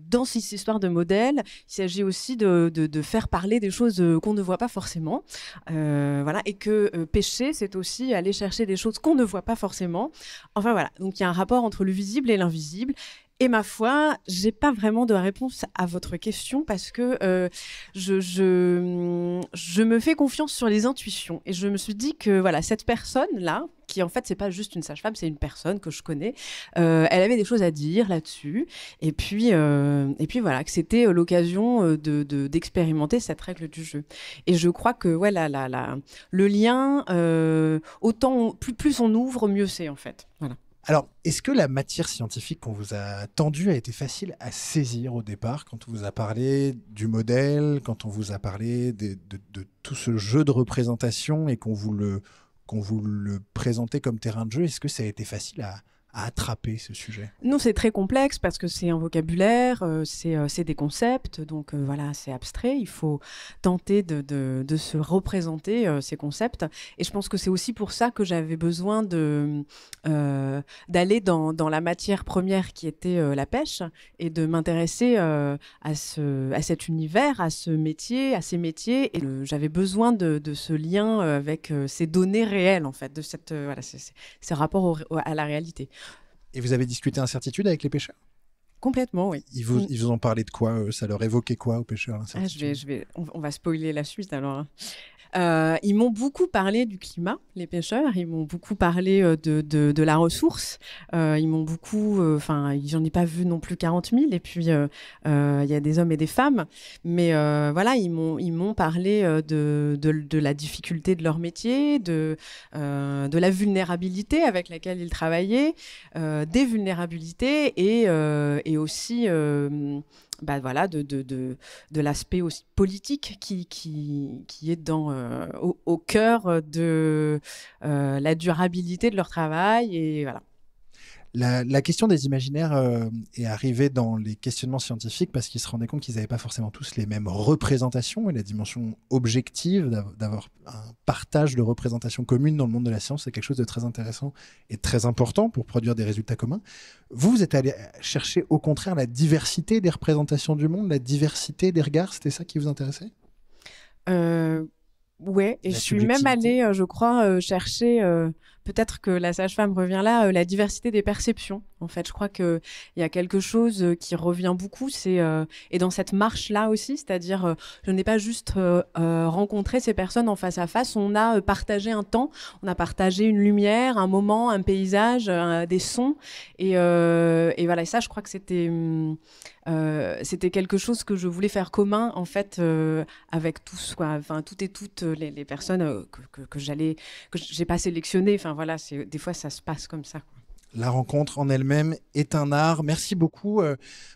dans cette histoire de modèle, il s'agit aussi de faire parler des choses qu'on ne voit pas forcément. Voilà. Et que pêcher, c'est aussi aller chercher des choses qu'on ne voit pas forcément. Enfin voilà, donc il y a un rapport entre le visible et l'invisible. Et ma foi, j'ai pas vraiment de réponse à votre question parce que je me fais confiance sur les intuitions. Et je me suis dit que voilà, cette personne-là, qui en fait, c'est pas juste une sage-femme, c'est une personne que je connais, elle avait des choses à dire là-dessus. Et puis voilà, que c'était l'occasion d'expérimenter cette règle du jeu. Et je crois que ouais, le lien, plus on ouvre, mieux c'est en fait. Voilà. Alors, est-ce que la matière scientifique qu'on vous a tendue a été facile à saisir au départ, quand on vous a parlé du modèle, quand on vous a parlé de tout ce jeu de représentation et qu'on vous le présentait comme terrain de jeu? Est-ce que ça a été facile attraper ce sujet? Non, c'est très complexe parce que c'est un vocabulaire, c'est des concepts, donc voilà, c'est abstrait. Il faut tenter de se représenter ces concepts. Et je pense que c'est aussi pour ça que j'avais besoin d'aller dans la matière première qui était la pêche et de m'intéresser à cet univers, à ce métier, à ces métiers. Et j'avais besoin de ce lien avec ces données réelles, en fait, de ce rapport à la réalité. Et vous avez discuté incertitude avec les pêcheurs? Complètement, oui. Ils vous ont parlé de quoi? Ça leur évoquait quoi aux pêcheurs, l'incertitude? On va spoiler la suite alors. Ils m'ont beaucoup parlé du climat, les pêcheurs. Ils m'ont beaucoup parlé de la ressource. Ils m'ont beaucoup... j'en ai pas vu non plus 40 000. Et puis, il y a des hommes et des femmes. Mais voilà, ils m'ont parlé de la difficulté de leur métier, de la vulnérabilité avec laquelle ils travaillaient, des vulnérabilités et aussi... voilà, de l'aspect aussi politique qui est au cœur de la durabilité de leur travail. Et voilà. La question des imaginaires est arrivée dans les questionnements scientifiques parce qu'ils se rendaient compte qu'ils n'avaient pas forcément tous les mêmes représentations, et la dimension objective d'avoir un partage de représentations communes dans le monde de la science, c'est quelque chose de très intéressant et très important pour produire des résultats communs. Vous êtes allé chercher au contraire la diversité des représentations du monde, la diversité des regards, c'était ça qui vous intéressait? Ouais, et je suis même allée, je crois, chercher, peut-être que la sage-femme revient là, la diversité des perceptions. En fait, je crois qu'il y a quelque chose qui revient beaucoup, et dans cette marche-là aussi, c'est-à-dire, je n'ai pas juste rencontré ces personnes en face à face, on a partagé un temps, on a partagé une lumière, un moment, un paysage, des sons, et voilà, et ça, je crois que c'était quelque chose que je voulais faire commun, en fait, avec tous, quoi. Enfin, toutes et toutes les personnes que j'ai pas sélectionnées. Enfin, voilà, des fois, ça se passe comme ça, quoi. La rencontre en elle-même est un art. Merci beaucoup.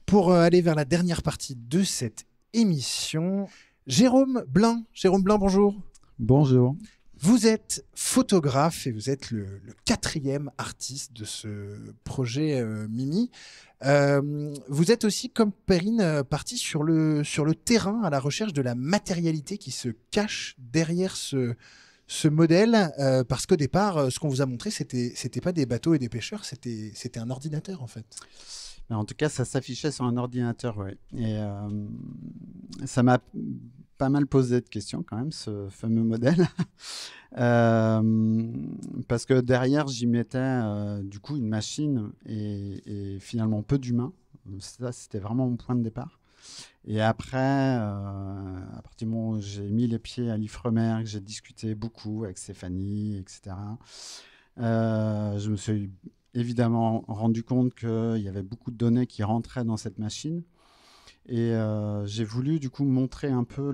Pour aller vers la dernière partie de cette émission, Jérôme Blin. Jérôme Blin, bonjour. Bonjour. Vous êtes photographe et vous êtes le 4e artiste de ce projet Mimi. Vous êtes aussi, comme Perrine, parti sur le terrain à la recherche de la matérialité qui se cache derrière ce modèle, parce qu'au départ, ce qu'on vous a montré, c'était pas des bateaux et des pêcheurs, c'était un ordinateur en fait. En tout cas, ça s'affichait sur un ordinateur, ouais. Et ça m'a pas mal posé de questions quand même, ce fameux modèle. Parce que derrière, j'y mettais du coup une machine et finalement peu d'humains. Ça, c'était vraiment mon point de départ. Et après, à partir du moment où j'ai mis les pieds à l'Ifremer, que j'ai discuté beaucoup avec Stéphanie, etc., je me suis évidemment rendu compte qu'il y avait beaucoup de données qui rentraient dans cette machine. Et j'ai voulu du coup montrer un peu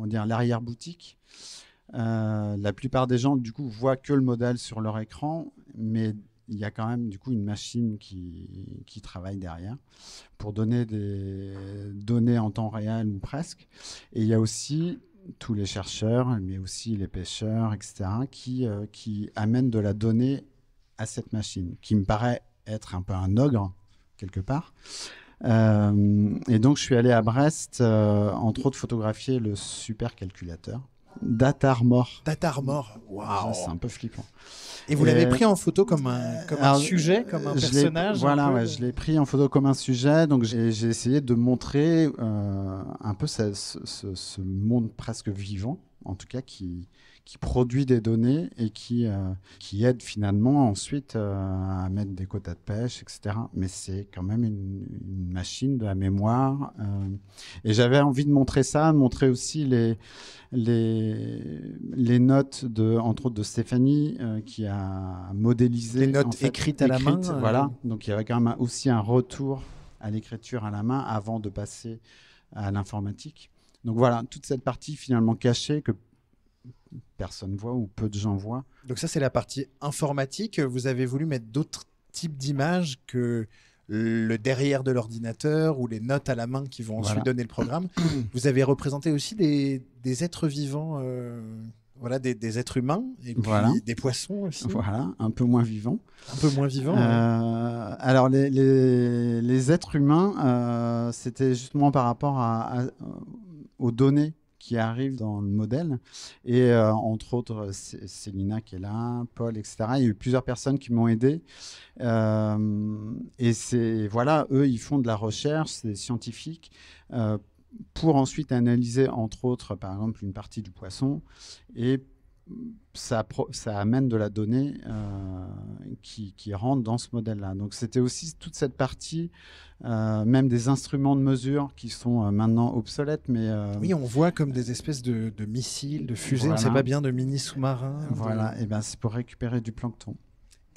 l'arrière-boutique. La plupart des gens du coup voient que le modèle sur leur écran, mais il y a quand même du coup une machine qui travaille derrière pour donner des données en temps réel ou presque. Et il y a aussi tous les chercheurs, mais aussi les pêcheurs, etc., qui amènent de la donnée à cette machine, qui me paraît être un peu un ogre, quelque part. Et donc, je suis allé à Brest, entre autres, photographier le supercalculateur. Datarmor. Datarmor, waouh! C'est un peu flippant. Et vous l'avez pris en photo comme un sujet, comme un personnage? Voilà, ouais, je l'ai pris en photo comme un sujet. Donc, j'ai essayé de montrer un peu ce monde presque vivant, en tout cas, qui produit des données et qui aide finalement ensuite à mettre des quotas de pêche, etc. Mais c'est quand même une machine de la mémoire. Et j'avais envie de montrer ça, de montrer aussi les notes, entre autres de Stéphanie, qui a modélisé... Les notes écrites à la main. Voilà, donc il y avait quand même aussi un retour à l'écriture à la main avant de passer à l'informatique. Donc voilà, toute cette partie finalement cachée que personne voit ou peu de gens voient. Donc ça, c'est la partie informatique. Vous avez voulu mettre d'autres types d'images que le derrière de l'ordinateur ou les notes à la main qui vont ensuite donner le programme. Vous avez représenté aussi des êtres vivants Voilà, des êtres humains et puis des poissons aussi. Voilà, un peu moins vivants. Un peu moins vivants. Alors, les êtres humains, c'était justement par rapport aux données qui arrivent dans le modèle. Et entre autres, Célina qui est là, Paul, etc. Il y a eu plusieurs personnes qui m'ont aidé. Et voilà, eux, ils font de la recherche, c'est des scientifiques. Pour ensuite analyser, entre autres, par exemple, une partie du poisson. Et ça amène de la donnée qui rentre dans ce modèle-là. Donc, c'était aussi toute cette partie, même des instruments de mesure qui sont maintenant obsolètes. Mais, oui, on voit comme des espèces de missiles, de fusées, on ne sait pas bien, de mini-sous-marins. Voilà, et ben, c'est pour récupérer du plancton.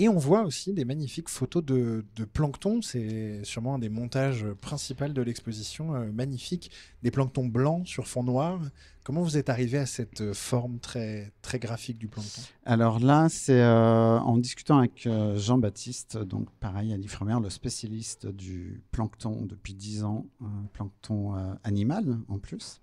Et on voit aussi des magnifiques photos de plancton. C'est sûrement un des montages principaux de l'exposition. Magnifique. Des planctons blancs sur fond noir. Comment vous êtes arrivé à cette forme très, très graphique du plancton? Alors là, c'est en discutant avec Jean-Baptiste, donc pareil, à l'Ifremer, le spécialiste du plancton depuis 10 ans, plancton animal en plus.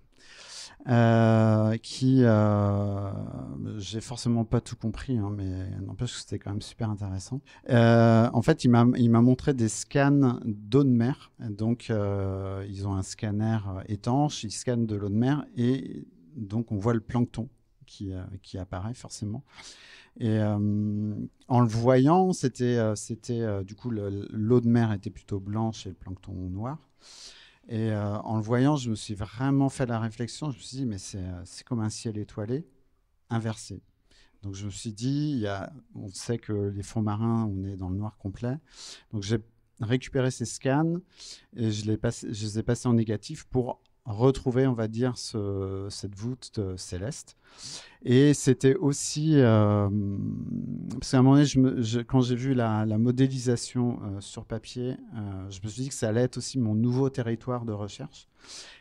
J'ai forcément pas tout compris, hein, mais n'empêche que c'était quand même super intéressant. En fait, il m'a montré des scans d'eau de mer. Donc, ils ont un scanner étanche, ils scannent de l'eau de mer et donc on voit le plancton qui apparaît forcément. Et en le voyant, c'était du coup l'eau de mer était plutôt blanche et le plancton noir. Et en le voyant, je me suis vraiment fait la réflexion. Je me suis dit, mais c'est comme un ciel étoilé inversé. Donc je me suis dit, on sait que les fonds marins, on est dans le noir complet. Donc j'ai récupéré ces scans et je les ai passés en négatif pour retrouver, on va dire, cette voûte céleste. Et c'était aussi, parce qu'à un moment donné, quand j'ai vu la modélisation sur papier, je me suis dit que ça allait être aussi mon nouveau territoire de recherche.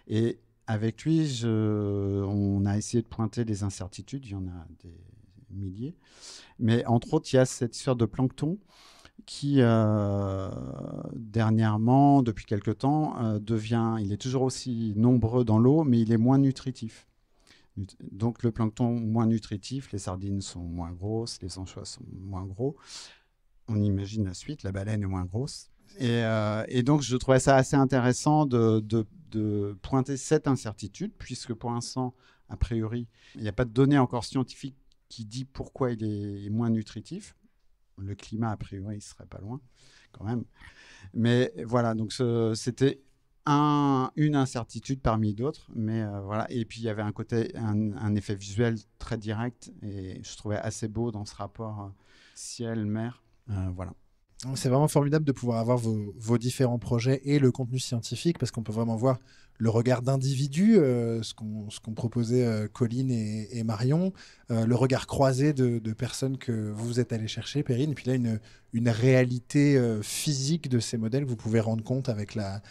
Et avec lui, on a essayé de pointer les incertitudes, il y en a des milliers. Mais entre autres, il y a cette histoire de plancton qui, dernièrement, depuis quelque temps, il est toujours aussi nombreux dans l'eau, mais il est moins nutritif. Donc le plancton moins nutritif, les sardines sont moins grosses, les anchois sont moins gros. On imagine la suite, la baleine est moins grosse. Et donc je trouvais ça assez intéressant de pointer cette incertitude, puisque pour l'instant, a priori, il n'y a pas de données encore scientifiques qui dit pourquoi il est moins nutritif. Le climat, a priori, il serait pas loin, quand même. Mais voilà, donc c'était une incertitude parmi d'autres. Mais voilà. Et puis, il y avait un effet visuel très direct et je trouvais assez beau dans ce rapport ciel-mer. Voilà. C'est vraiment formidable de pouvoir avoir vos différents projets et le contenu scientifique parce qu'on peut vraiment voir le regard d'individus, ce qu'ont proposé Colline et Marion, le regard croisé de personnes que vous êtes allés chercher, Perrine, et puis là une réalité physique de ces modèles que vous pouvez rendre compte avec la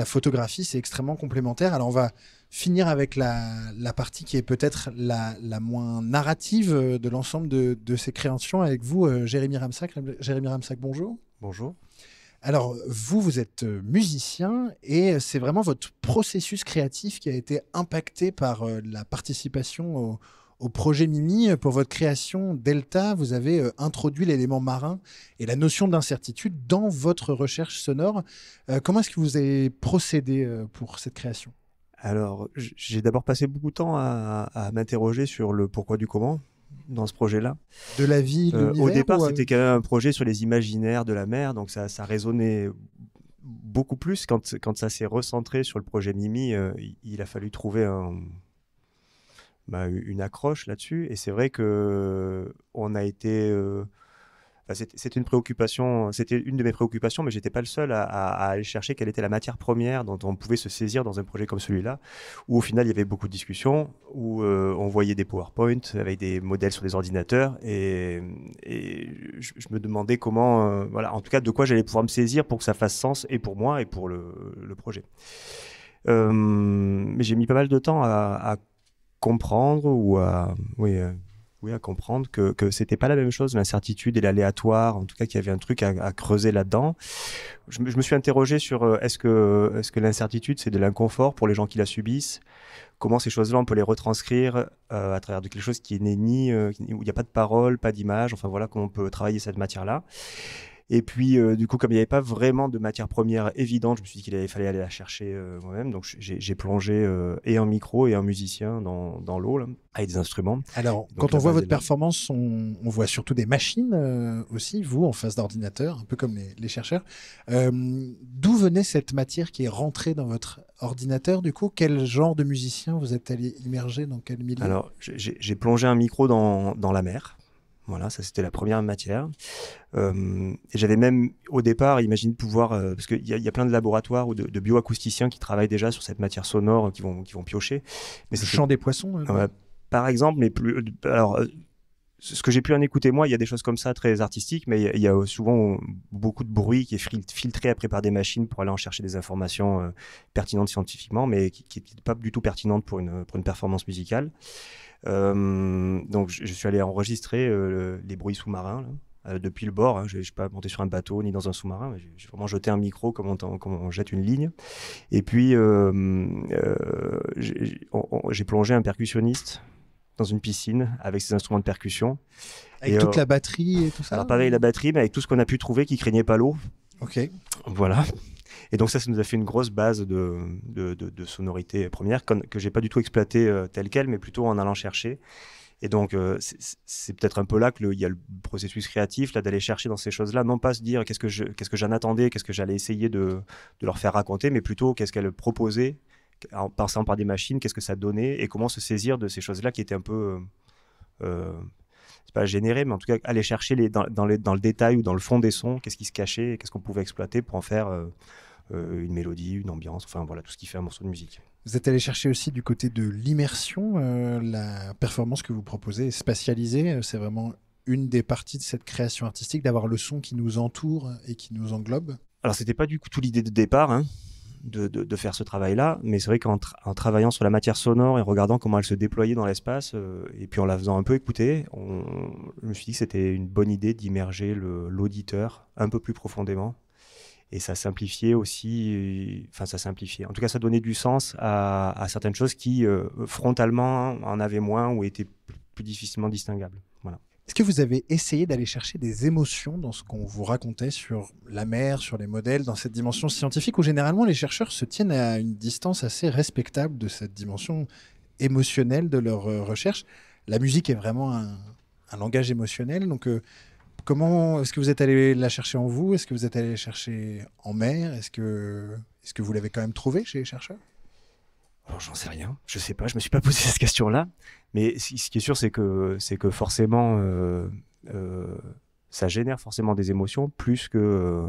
photographie. C'est extrêmement complémentaire. Alors on va finir avec la partie qui est peut-être la moins narrative de l'ensemble de ces créations avec vous, Jérémy Ramsac. Jérémy Ramsac, bonjour. Bonjour. Alors, vous êtes musicien et c'est vraiment votre processus créatif qui a été impacté par la participation au projet Mimi. Pour votre création Delta, vous avez introduit l'élément marin et la notion d'incertitude dans votre recherche sonore. Comment est-ce que vous avez procédé pour cette création ? Alors, j'ai d'abord passé beaucoup de temps à m'interroger sur le pourquoi du comment dans ce projet-là. De la vie, de l'univers. Au départ, c'était quand même un projet sur les imaginaires de la mer, donc ça résonnait beaucoup plus. Quand ça s'est recentré sur le projet Mimi, il a fallu trouver une accroche là-dessus. Et c'est vrai qu'on a été... c'était une préoccupation, c'était une de mes préoccupations, mais j'étais pas le seul à aller chercher quelle était la matière première dont on pouvait se saisir dans un projet comme celui-là, où au final il y avait beaucoup de discussions, où on voyait des PowerPoint avec des modèles sur des ordinateurs, et je me demandais comment, voilà, en tout cas de quoi j'allais pouvoir me saisir pour que ça fasse sens et pour moi et pour le projet. Mais j'ai mis pas mal de temps à comprendre ou à à comprendre que c'était pas la même chose, l'incertitude et l'aléatoire, en tout cas qu'il y avait un truc à creuser là-dedans. Je me suis interrogé sur est-ce que l'incertitude c'est de l'inconfort pour les gens qui la subissent, comment ces choses-là on peut les retranscrire à travers de quelque chose qui n'est où il n'y a pas de parole, pas d'image, enfin voilà comment on peut travailler cette matière-là. Et puis, du coup, comme il n'y avait pas vraiment de matière première évidente, je me suis dit qu'il fallait aller la chercher moi-même. Donc, j'ai plongé et un micro et un musicien dans l'eau, là, avec des instruments. Alors, donc, quand on voit votre performance, on voit surtout des machines aussi, vous, en face d'ordinateur, un peu comme les chercheurs. D'où venait cette matière qui est rentrée dans votre ordinateur, du coup? Quel genre de musicien vous êtes allé immerger dans quel milieu? Alors, j'ai plongé un micro dans la mer. Voilà, ça c'était la première matière. Et j'avais même au départ imaginé de pouvoir, parce qu'il y a plein de laboratoires ou de bioacousticiens qui travaillent déjà sur cette matière sonore, qui vont piocher. Mais le chant des poissons par exemple, mais plus. Alors, ce que j'ai pu en écouter moi, il y a des choses comme ça très artistiques, mais il y a souvent beaucoup de bruit qui est filtré après par des machines pour aller en chercher des informations pertinentes scientifiquement, mais qui n'est pas du tout pertinente pour une performance musicale. Donc je suis allé enregistrer les bruits sous-marins là, depuis le bord. Je ne suis pas monté sur un bateau ni dans un sous-marin. J'ai vraiment jeté un micro comme on jette une ligne. Et puis j'ai plongé un percussionniste dans une piscine avec ses instruments de percussion. Avec toute la batterie et tout ça? Alors pas avec la batterie, mais avec tout ce qu'on a pu trouver qui craignait pas l'eau. Ok. Voilà. Et donc ça nous a fait une grosse base de sonorité première que j'ai pas du tout exploité telle quelle, mais plutôt en allant chercher. Et donc c'est peut-être un peu là qu'il y a le processus créatif, là, d'aller chercher dans ces choses-là, non pas se dire qu'est-ce que j'en attendais, qu'est-ce que j'allais essayer de leur faire raconter, mais plutôt qu'est-ce qu'elle proposait, en passant par des machines, qu'est-ce que ça donnait, et comment se saisir de ces choses-là qui étaient un peu... c'est pas généré, mais en tout cas aller chercher dans le détail ou dans le fond des sons, qu'est-ce qui se cachait, et qu'est-ce qu'on pouvait exploiter pour en faire une mélodie, une ambiance, enfin voilà, tout ce qui fait un morceau de musique. Vous êtes allé chercher aussi du côté de l'immersion, la performance que vous proposez est spatialisée, c'est vraiment une des parties de cette création artistique, d'avoir le son qui nous entoure et qui nous englobe? Alors c'était pas du tout l'idée de départ, hein, de faire ce travail-là, mais c'est vrai qu'en travaillant sur la matière sonore et regardant comment elle se déployait dans l'espace, et puis en la faisant un peu écouter, je me suis dit que c'était une bonne idée d'immerger l'auditeur un peu plus profondément. Et ça simplifiait aussi, enfin ça simplifiait. En tout cas, ça donnait du sens à certaines choses qui, frontalement, en avaient moins ou étaient plus difficilement distinguables. Voilà. Est-ce que vous avez essayé d'aller chercher des émotions dans ce qu'on vous racontait sur la mer, sur les modèles, dans cette dimension scientifique où généralement les chercheurs se tiennent à une distance assez respectable de cette dimension émotionnelle de leur recherche? La musique est vraiment un langage émotionnel, donc... Comment est-ce que vous êtes allé la chercher en vous? Est-ce que vous êtes allé la chercher en mer? Est-ce que vous l'avez quand même trouvé chez les chercheurs? Alors, j'en sais rien. Je sais pas. Je me suis pas posé cette question-là. Mais ce qui est sûr, c'est que forcément, ça génère forcément des émotions plus que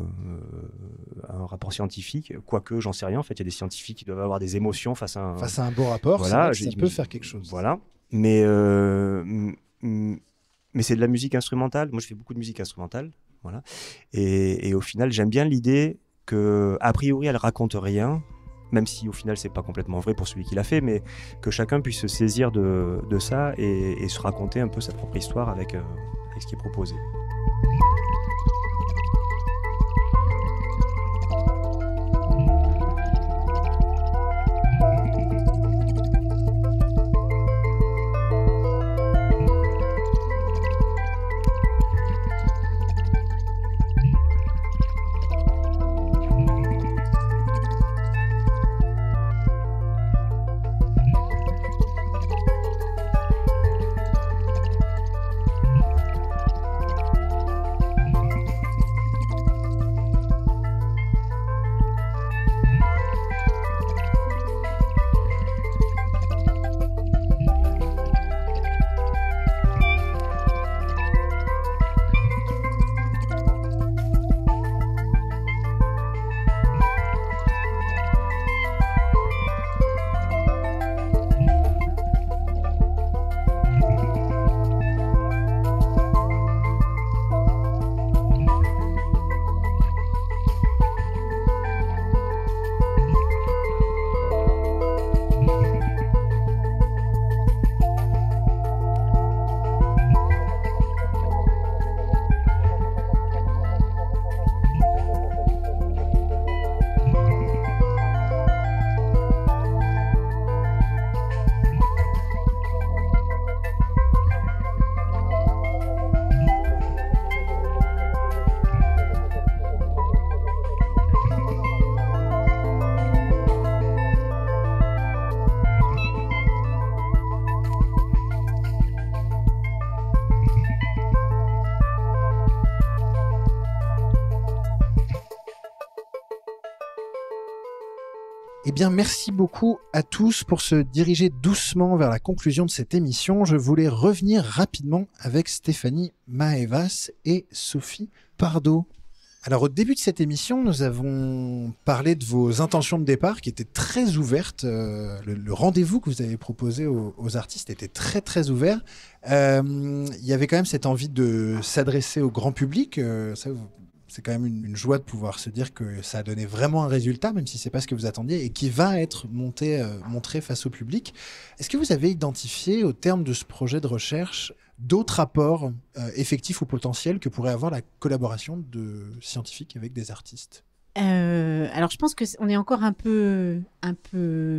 un rapport scientifique. Quoique, j'en sais rien. En fait, il y a des scientifiques qui doivent avoir des émotions face à un beau rapport. Voilà, ça peut faire quelque chose. Voilà. Mais c'est de la musique instrumentale. Moi, je fais beaucoup de musique instrumentale. Voilà. Et au final, j'aime bien l'idée qu'a priori, elle raconte rien, même si au final, c'est pas complètement vrai pour celui qui l'a fait, mais que chacun puisse se saisir de ça et se raconter un peu sa propre histoire avec ce qui est proposé. Eh bien, merci beaucoup à tous pour se diriger doucement vers la conclusion de cette émission. Je voulais revenir rapidement avec Stéphanie Maevas et Sophie Pardo. Alors, au début de cette émission, nous avons parlé de vos intentions de départ qui étaient très ouvertes. Le rendez-vous que vous avez proposé aux artistes était très, très ouvert. Il y avait quand même cette envie de s'adresser au grand public. C'est quand même une joie de pouvoir se dire que ça a donné vraiment un résultat, même si ce n'est pas ce que vous attendiez, et qui va être montré face au public. Est-ce que vous avez identifié, au terme de ce projet de recherche, d'autres apports effectifs ou potentiels que pourrait avoir la collaboration de scientifiques avec des artistes ? Alors, je pense qu'on est encore un peu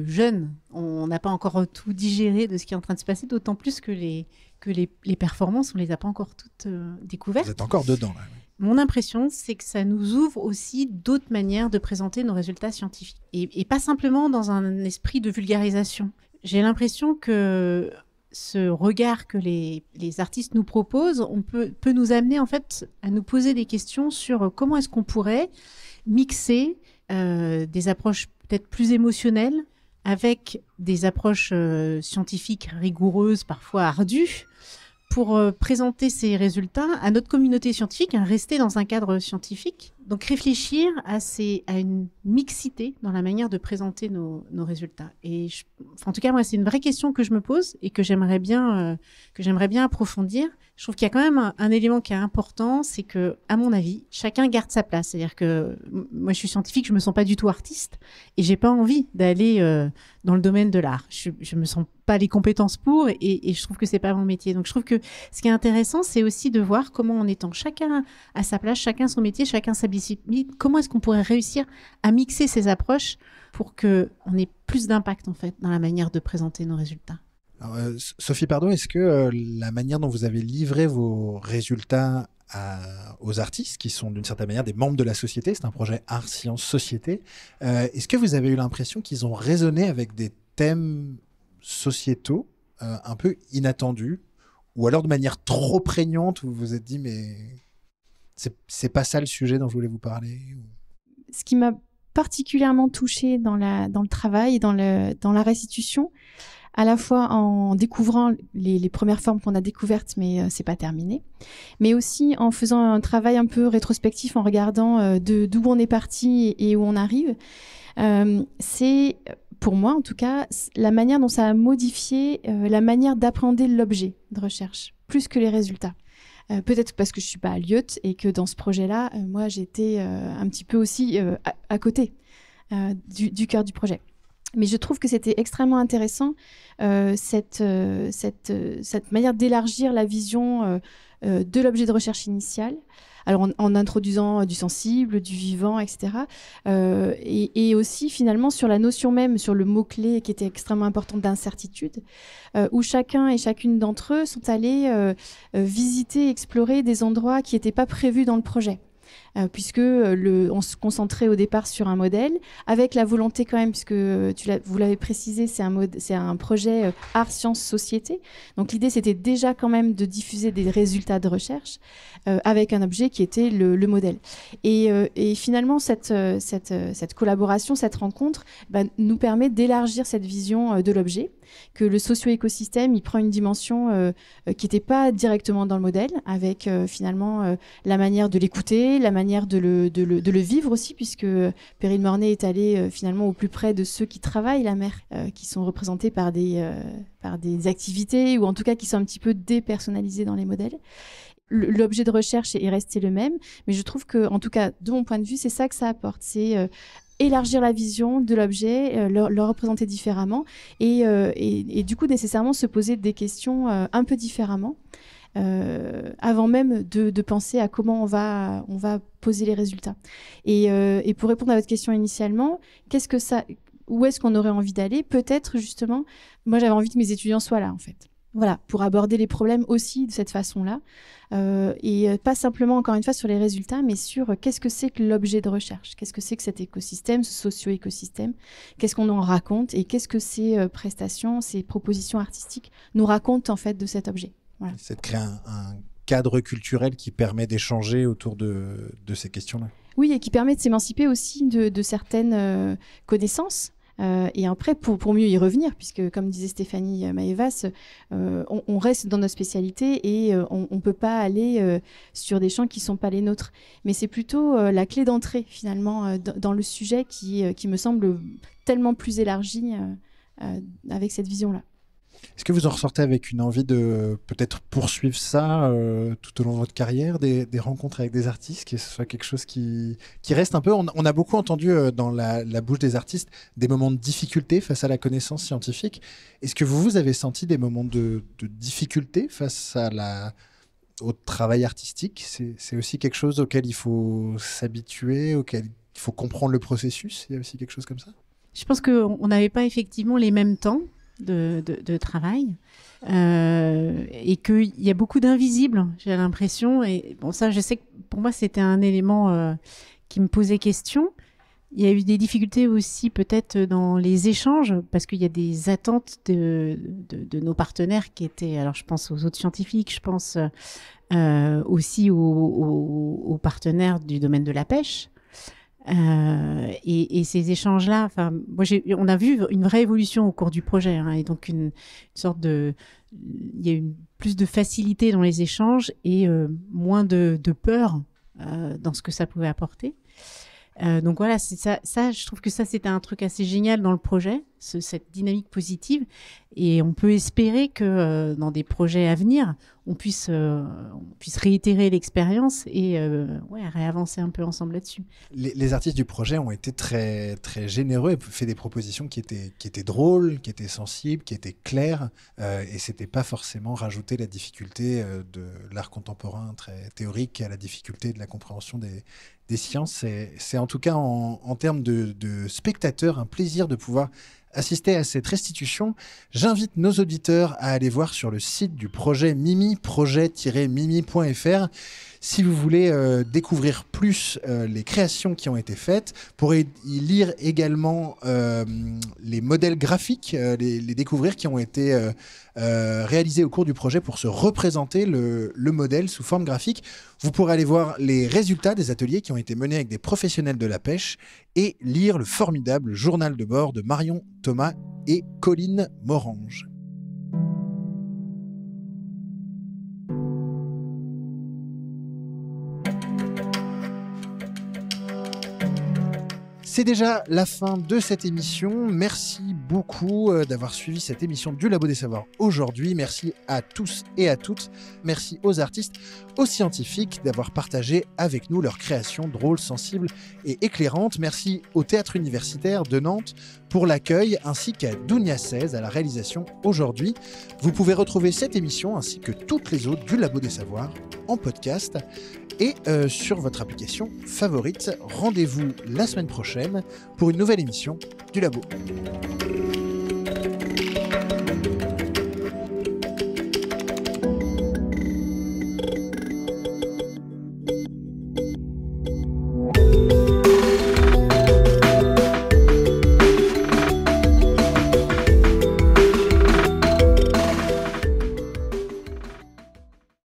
jeune. On n'a pas encore tout digéré de ce qui est en train de se passer, d'autant plus que les performances, on ne les a pas encore toutes découvertes. Vous êtes encore dedans, là. Mon impression, c'est que ça nous ouvre aussi d'autres manières de présenter nos résultats scientifiques. Et pas simplement dans un esprit de vulgarisation. J'ai l'impression que ce regard que les artistes nous proposent, peut nous amener en fait à nous poser des questions sur comment est-ce qu'on pourrait mixer des approches peut-être plus émotionnelles avec des approches scientifiques rigoureuses, parfois ardues, pour présenter ces résultats à notre communauté scientifique, rester dans un cadre scientifique. Donc réfléchir à une mixité dans la manière de présenter nos résultats. Et en tout cas, moi, c'est une vraie question que je me pose et que j'aimerais bien approfondir. Je trouve qu'il y a quand même un élément qui est important, c'est que, à mon avis, chacun garde sa place. C'est-à-dire que moi, je suis scientifique, je me sens pas du tout artiste et j'ai pas envie d'aller dans le domaine de l'art. Je me sens pas les compétences pour et je trouve que c'est pas mon métier. Donc je trouve que ce qui est intéressant, c'est aussi de voir comment, en étant chacun à sa place, chacun son métier, chacun sa discipline, comment est-ce qu'on pourrait réussir à mixer ces approches pour qu'on ait plus d'impact en fait dans la manière de présenter nos résultats. Alors, Sophie Pardo, est-ce que la manière dont vous avez livré vos résultats aux artistes, qui sont d'une certaine manière des membres de la société, c'est un projet Art, Sciences, Société, est-ce que vous avez eu l'impression qu'ils ont résonné avec des thèmes sociétaux un peu inattendus, ou alors de manière trop prégnante, où vous vous êtes dit mais c'est pas ça le sujet dont je voulais vous parler? Ce qui m'a particulièrement touchée dans le travail et dans la restitution, à la fois en découvrant les premières formes qu'on a découvertes, mais c'est pas terminé, mais aussi en faisant un travail un peu rétrospectif, en regardant d'où on est parti et où on arrive. C'est, pour moi en tout cas, la manière dont ça a modifié la manière d'appréhender l'objet de recherche, plus que les résultats. Peut-être parce que je suis pas à Lyote et que dans ce projet-là, moi j'étais un petit peu aussi à côté du cœur du projet. Mais je trouve que c'était extrêmement intéressant cette manière d'élargir la vision de l'objet de recherche initial. Alors en introduisant du sensible, du vivant, etc. Et aussi finalement sur la notion même, sur le mot-clé qui était extrêmement important d'incertitude, où chacun et chacune d'entre eux sont allés visiter, explorer des endroits qui n'étaient pas prévus dans le projet. Puisque on se concentrait au départ sur un modèle, avec la volonté quand même, puisque vous l'avez précisé, c'est un projet Art, Sciences, Société. Donc l'idée, c'était déjà quand même de diffuser des résultats de recherche avec un objet qui était le modèle. Et finalement, cette collaboration, cette rencontre, nous permet d'élargir cette vision de l'objet, que le socio-écosystème, il prend une dimension qui n'était pas directement dans le modèle, avec finalement la manière de l'écouter, la manière de le vivre aussi, puisque Perrine Mornay est allée finalement au plus près de ceux qui travaillent la mer, qui sont représentés par des activités, ou en tout cas qui sont un petit peu dépersonnalisés dans les modèles. L'objet de recherche est resté le même, mais je trouve que, en tout cas, de mon point de vue, c'est ça que ça apporte. C'est élargir la vision de l'objet, le représenter différemment et du coup nécessairement se poser des questions un peu différemment avant même de penser à comment on va poser les résultats. Et pour répondre à votre question initialement, où est-ce qu'on aurait envie d'aller? Peut-être justement, moi j'avais envie que mes étudiants soient là en fait. Voilà, pour aborder les problèmes aussi de cette façon-là, et pas simplement, encore une fois, sur les résultats, mais sur qu'est-ce que c'est que l'objet de recherche, qu'est-ce que c'est que cet écosystème, ce socio-écosystème, qu'est-ce qu'on en raconte, et qu'est-ce que ces prestations, ces propositions artistiques nous racontent en fait de cet objet. Voilà. C'est de créer un cadre culturel qui permet d'échanger autour de ces questions-là. Oui, et qui permet de s'émanciper aussi de certaines connaissances, Et après, pour mieux y revenir, puisque comme disait Stéphanie Maevas, on reste dans notre spécialité et on ne peut pas aller sur des champs qui ne sont pas les nôtres. Mais c'est plutôt la clé d'entrée, finalement, dans le sujet qui me semble tellement plus élargi avec cette vision-là. Est-ce que vous en ressortez avec une envie de peut-être poursuivre ça tout au long de votre carrière, des rencontres avec des artistes, que ce soit quelque chose qui reste un peu... On a beaucoup entendu dans la bouche des artistes des moments de difficulté face à la connaissance scientifique. Est-ce que vous avez senti des moments de difficulté face au travail artistique? C'est aussi quelque chose auquel il faut s'habituer, auquel il faut comprendre le processus? Il y a aussi quelque chose comme ça? Je pense qu'on n'avait pas effectivement les mêmes temps de travail et qu'il y a beaucoup d'invisibles, j'ai l'impression. Et bon, ça, je sais que pour moi, c'était un élément qui me posait question. Il y a eu des difficultés aussi peut-être dans les échanges parce qu'il y a des attentes de nos partenaires qui étaient, alors je pense aux autres scientifiques, je pense aussi aux partenaires du domaine de la pêche. Et ces échanges-là, on a vu une vraie évolution au cours du projet, hein, et donc une sorte il y a eu plus de facilité dans les échanges et moins de peur dans ce que ça pouvait apporter. Donc voilà, c'est ça, je trouve que ça c'était un truc assez génial dans le projet, cette dynamique positive, et on peut espérer que dans des projets à venir, on puisse réitérer l'expérience et réavancer un peu ensemble là-dessus. Les artistes du projet ont été très, très généreux et fait des propositions qui étaient drôles, qui étaient sensibles, qui étaient claires, et c'était pas forcément rajouter la difficulté de l'art contemporain très théorique à la difficulté de la compréhension des sciences. C'est en tout cas en termes de spectateurs un plaisir de pouvoir assister à cette restitution. J'invite nos auditeurs à aller voir sur le site du projet Mimi, projet-mimi.fr, si vous voulez découvrir plus les créations qui ont été faites, pour y lire également les modèles graphiques, les découvrir qui ont été réalisés au cours du projet pour se représenter le modèle sous forme graphique. Vous pourrez aller voir les résultats des ateliers qui ont été menés avec des professionnels de la pêche et lire le formidable journal de bord de Marion Thomas et Colline Morange. C'est déjà la fin de cette émission. Merci beaucoup d'avoir suivi cette émission du Labo des Savoirs aujourd'hui. Merci à tous et à toutes. Merci aux artistes, aux scientifiques d'avoir partagé avec nous leurs créations drôles, sensibles et éclairantes. Merci au Théâtre Universitaire de Nantes pour l'accueil, ainsi qu'à Dounia 16 à la réalisation aujourd'hui. Vous pouvez retrouver cette émission ainsi que toutes les autres du Labo des Savoirs en podcast et sur votre application favorite. Rendez-vous la semaine prochaine pour une nouvelle émission du Labo.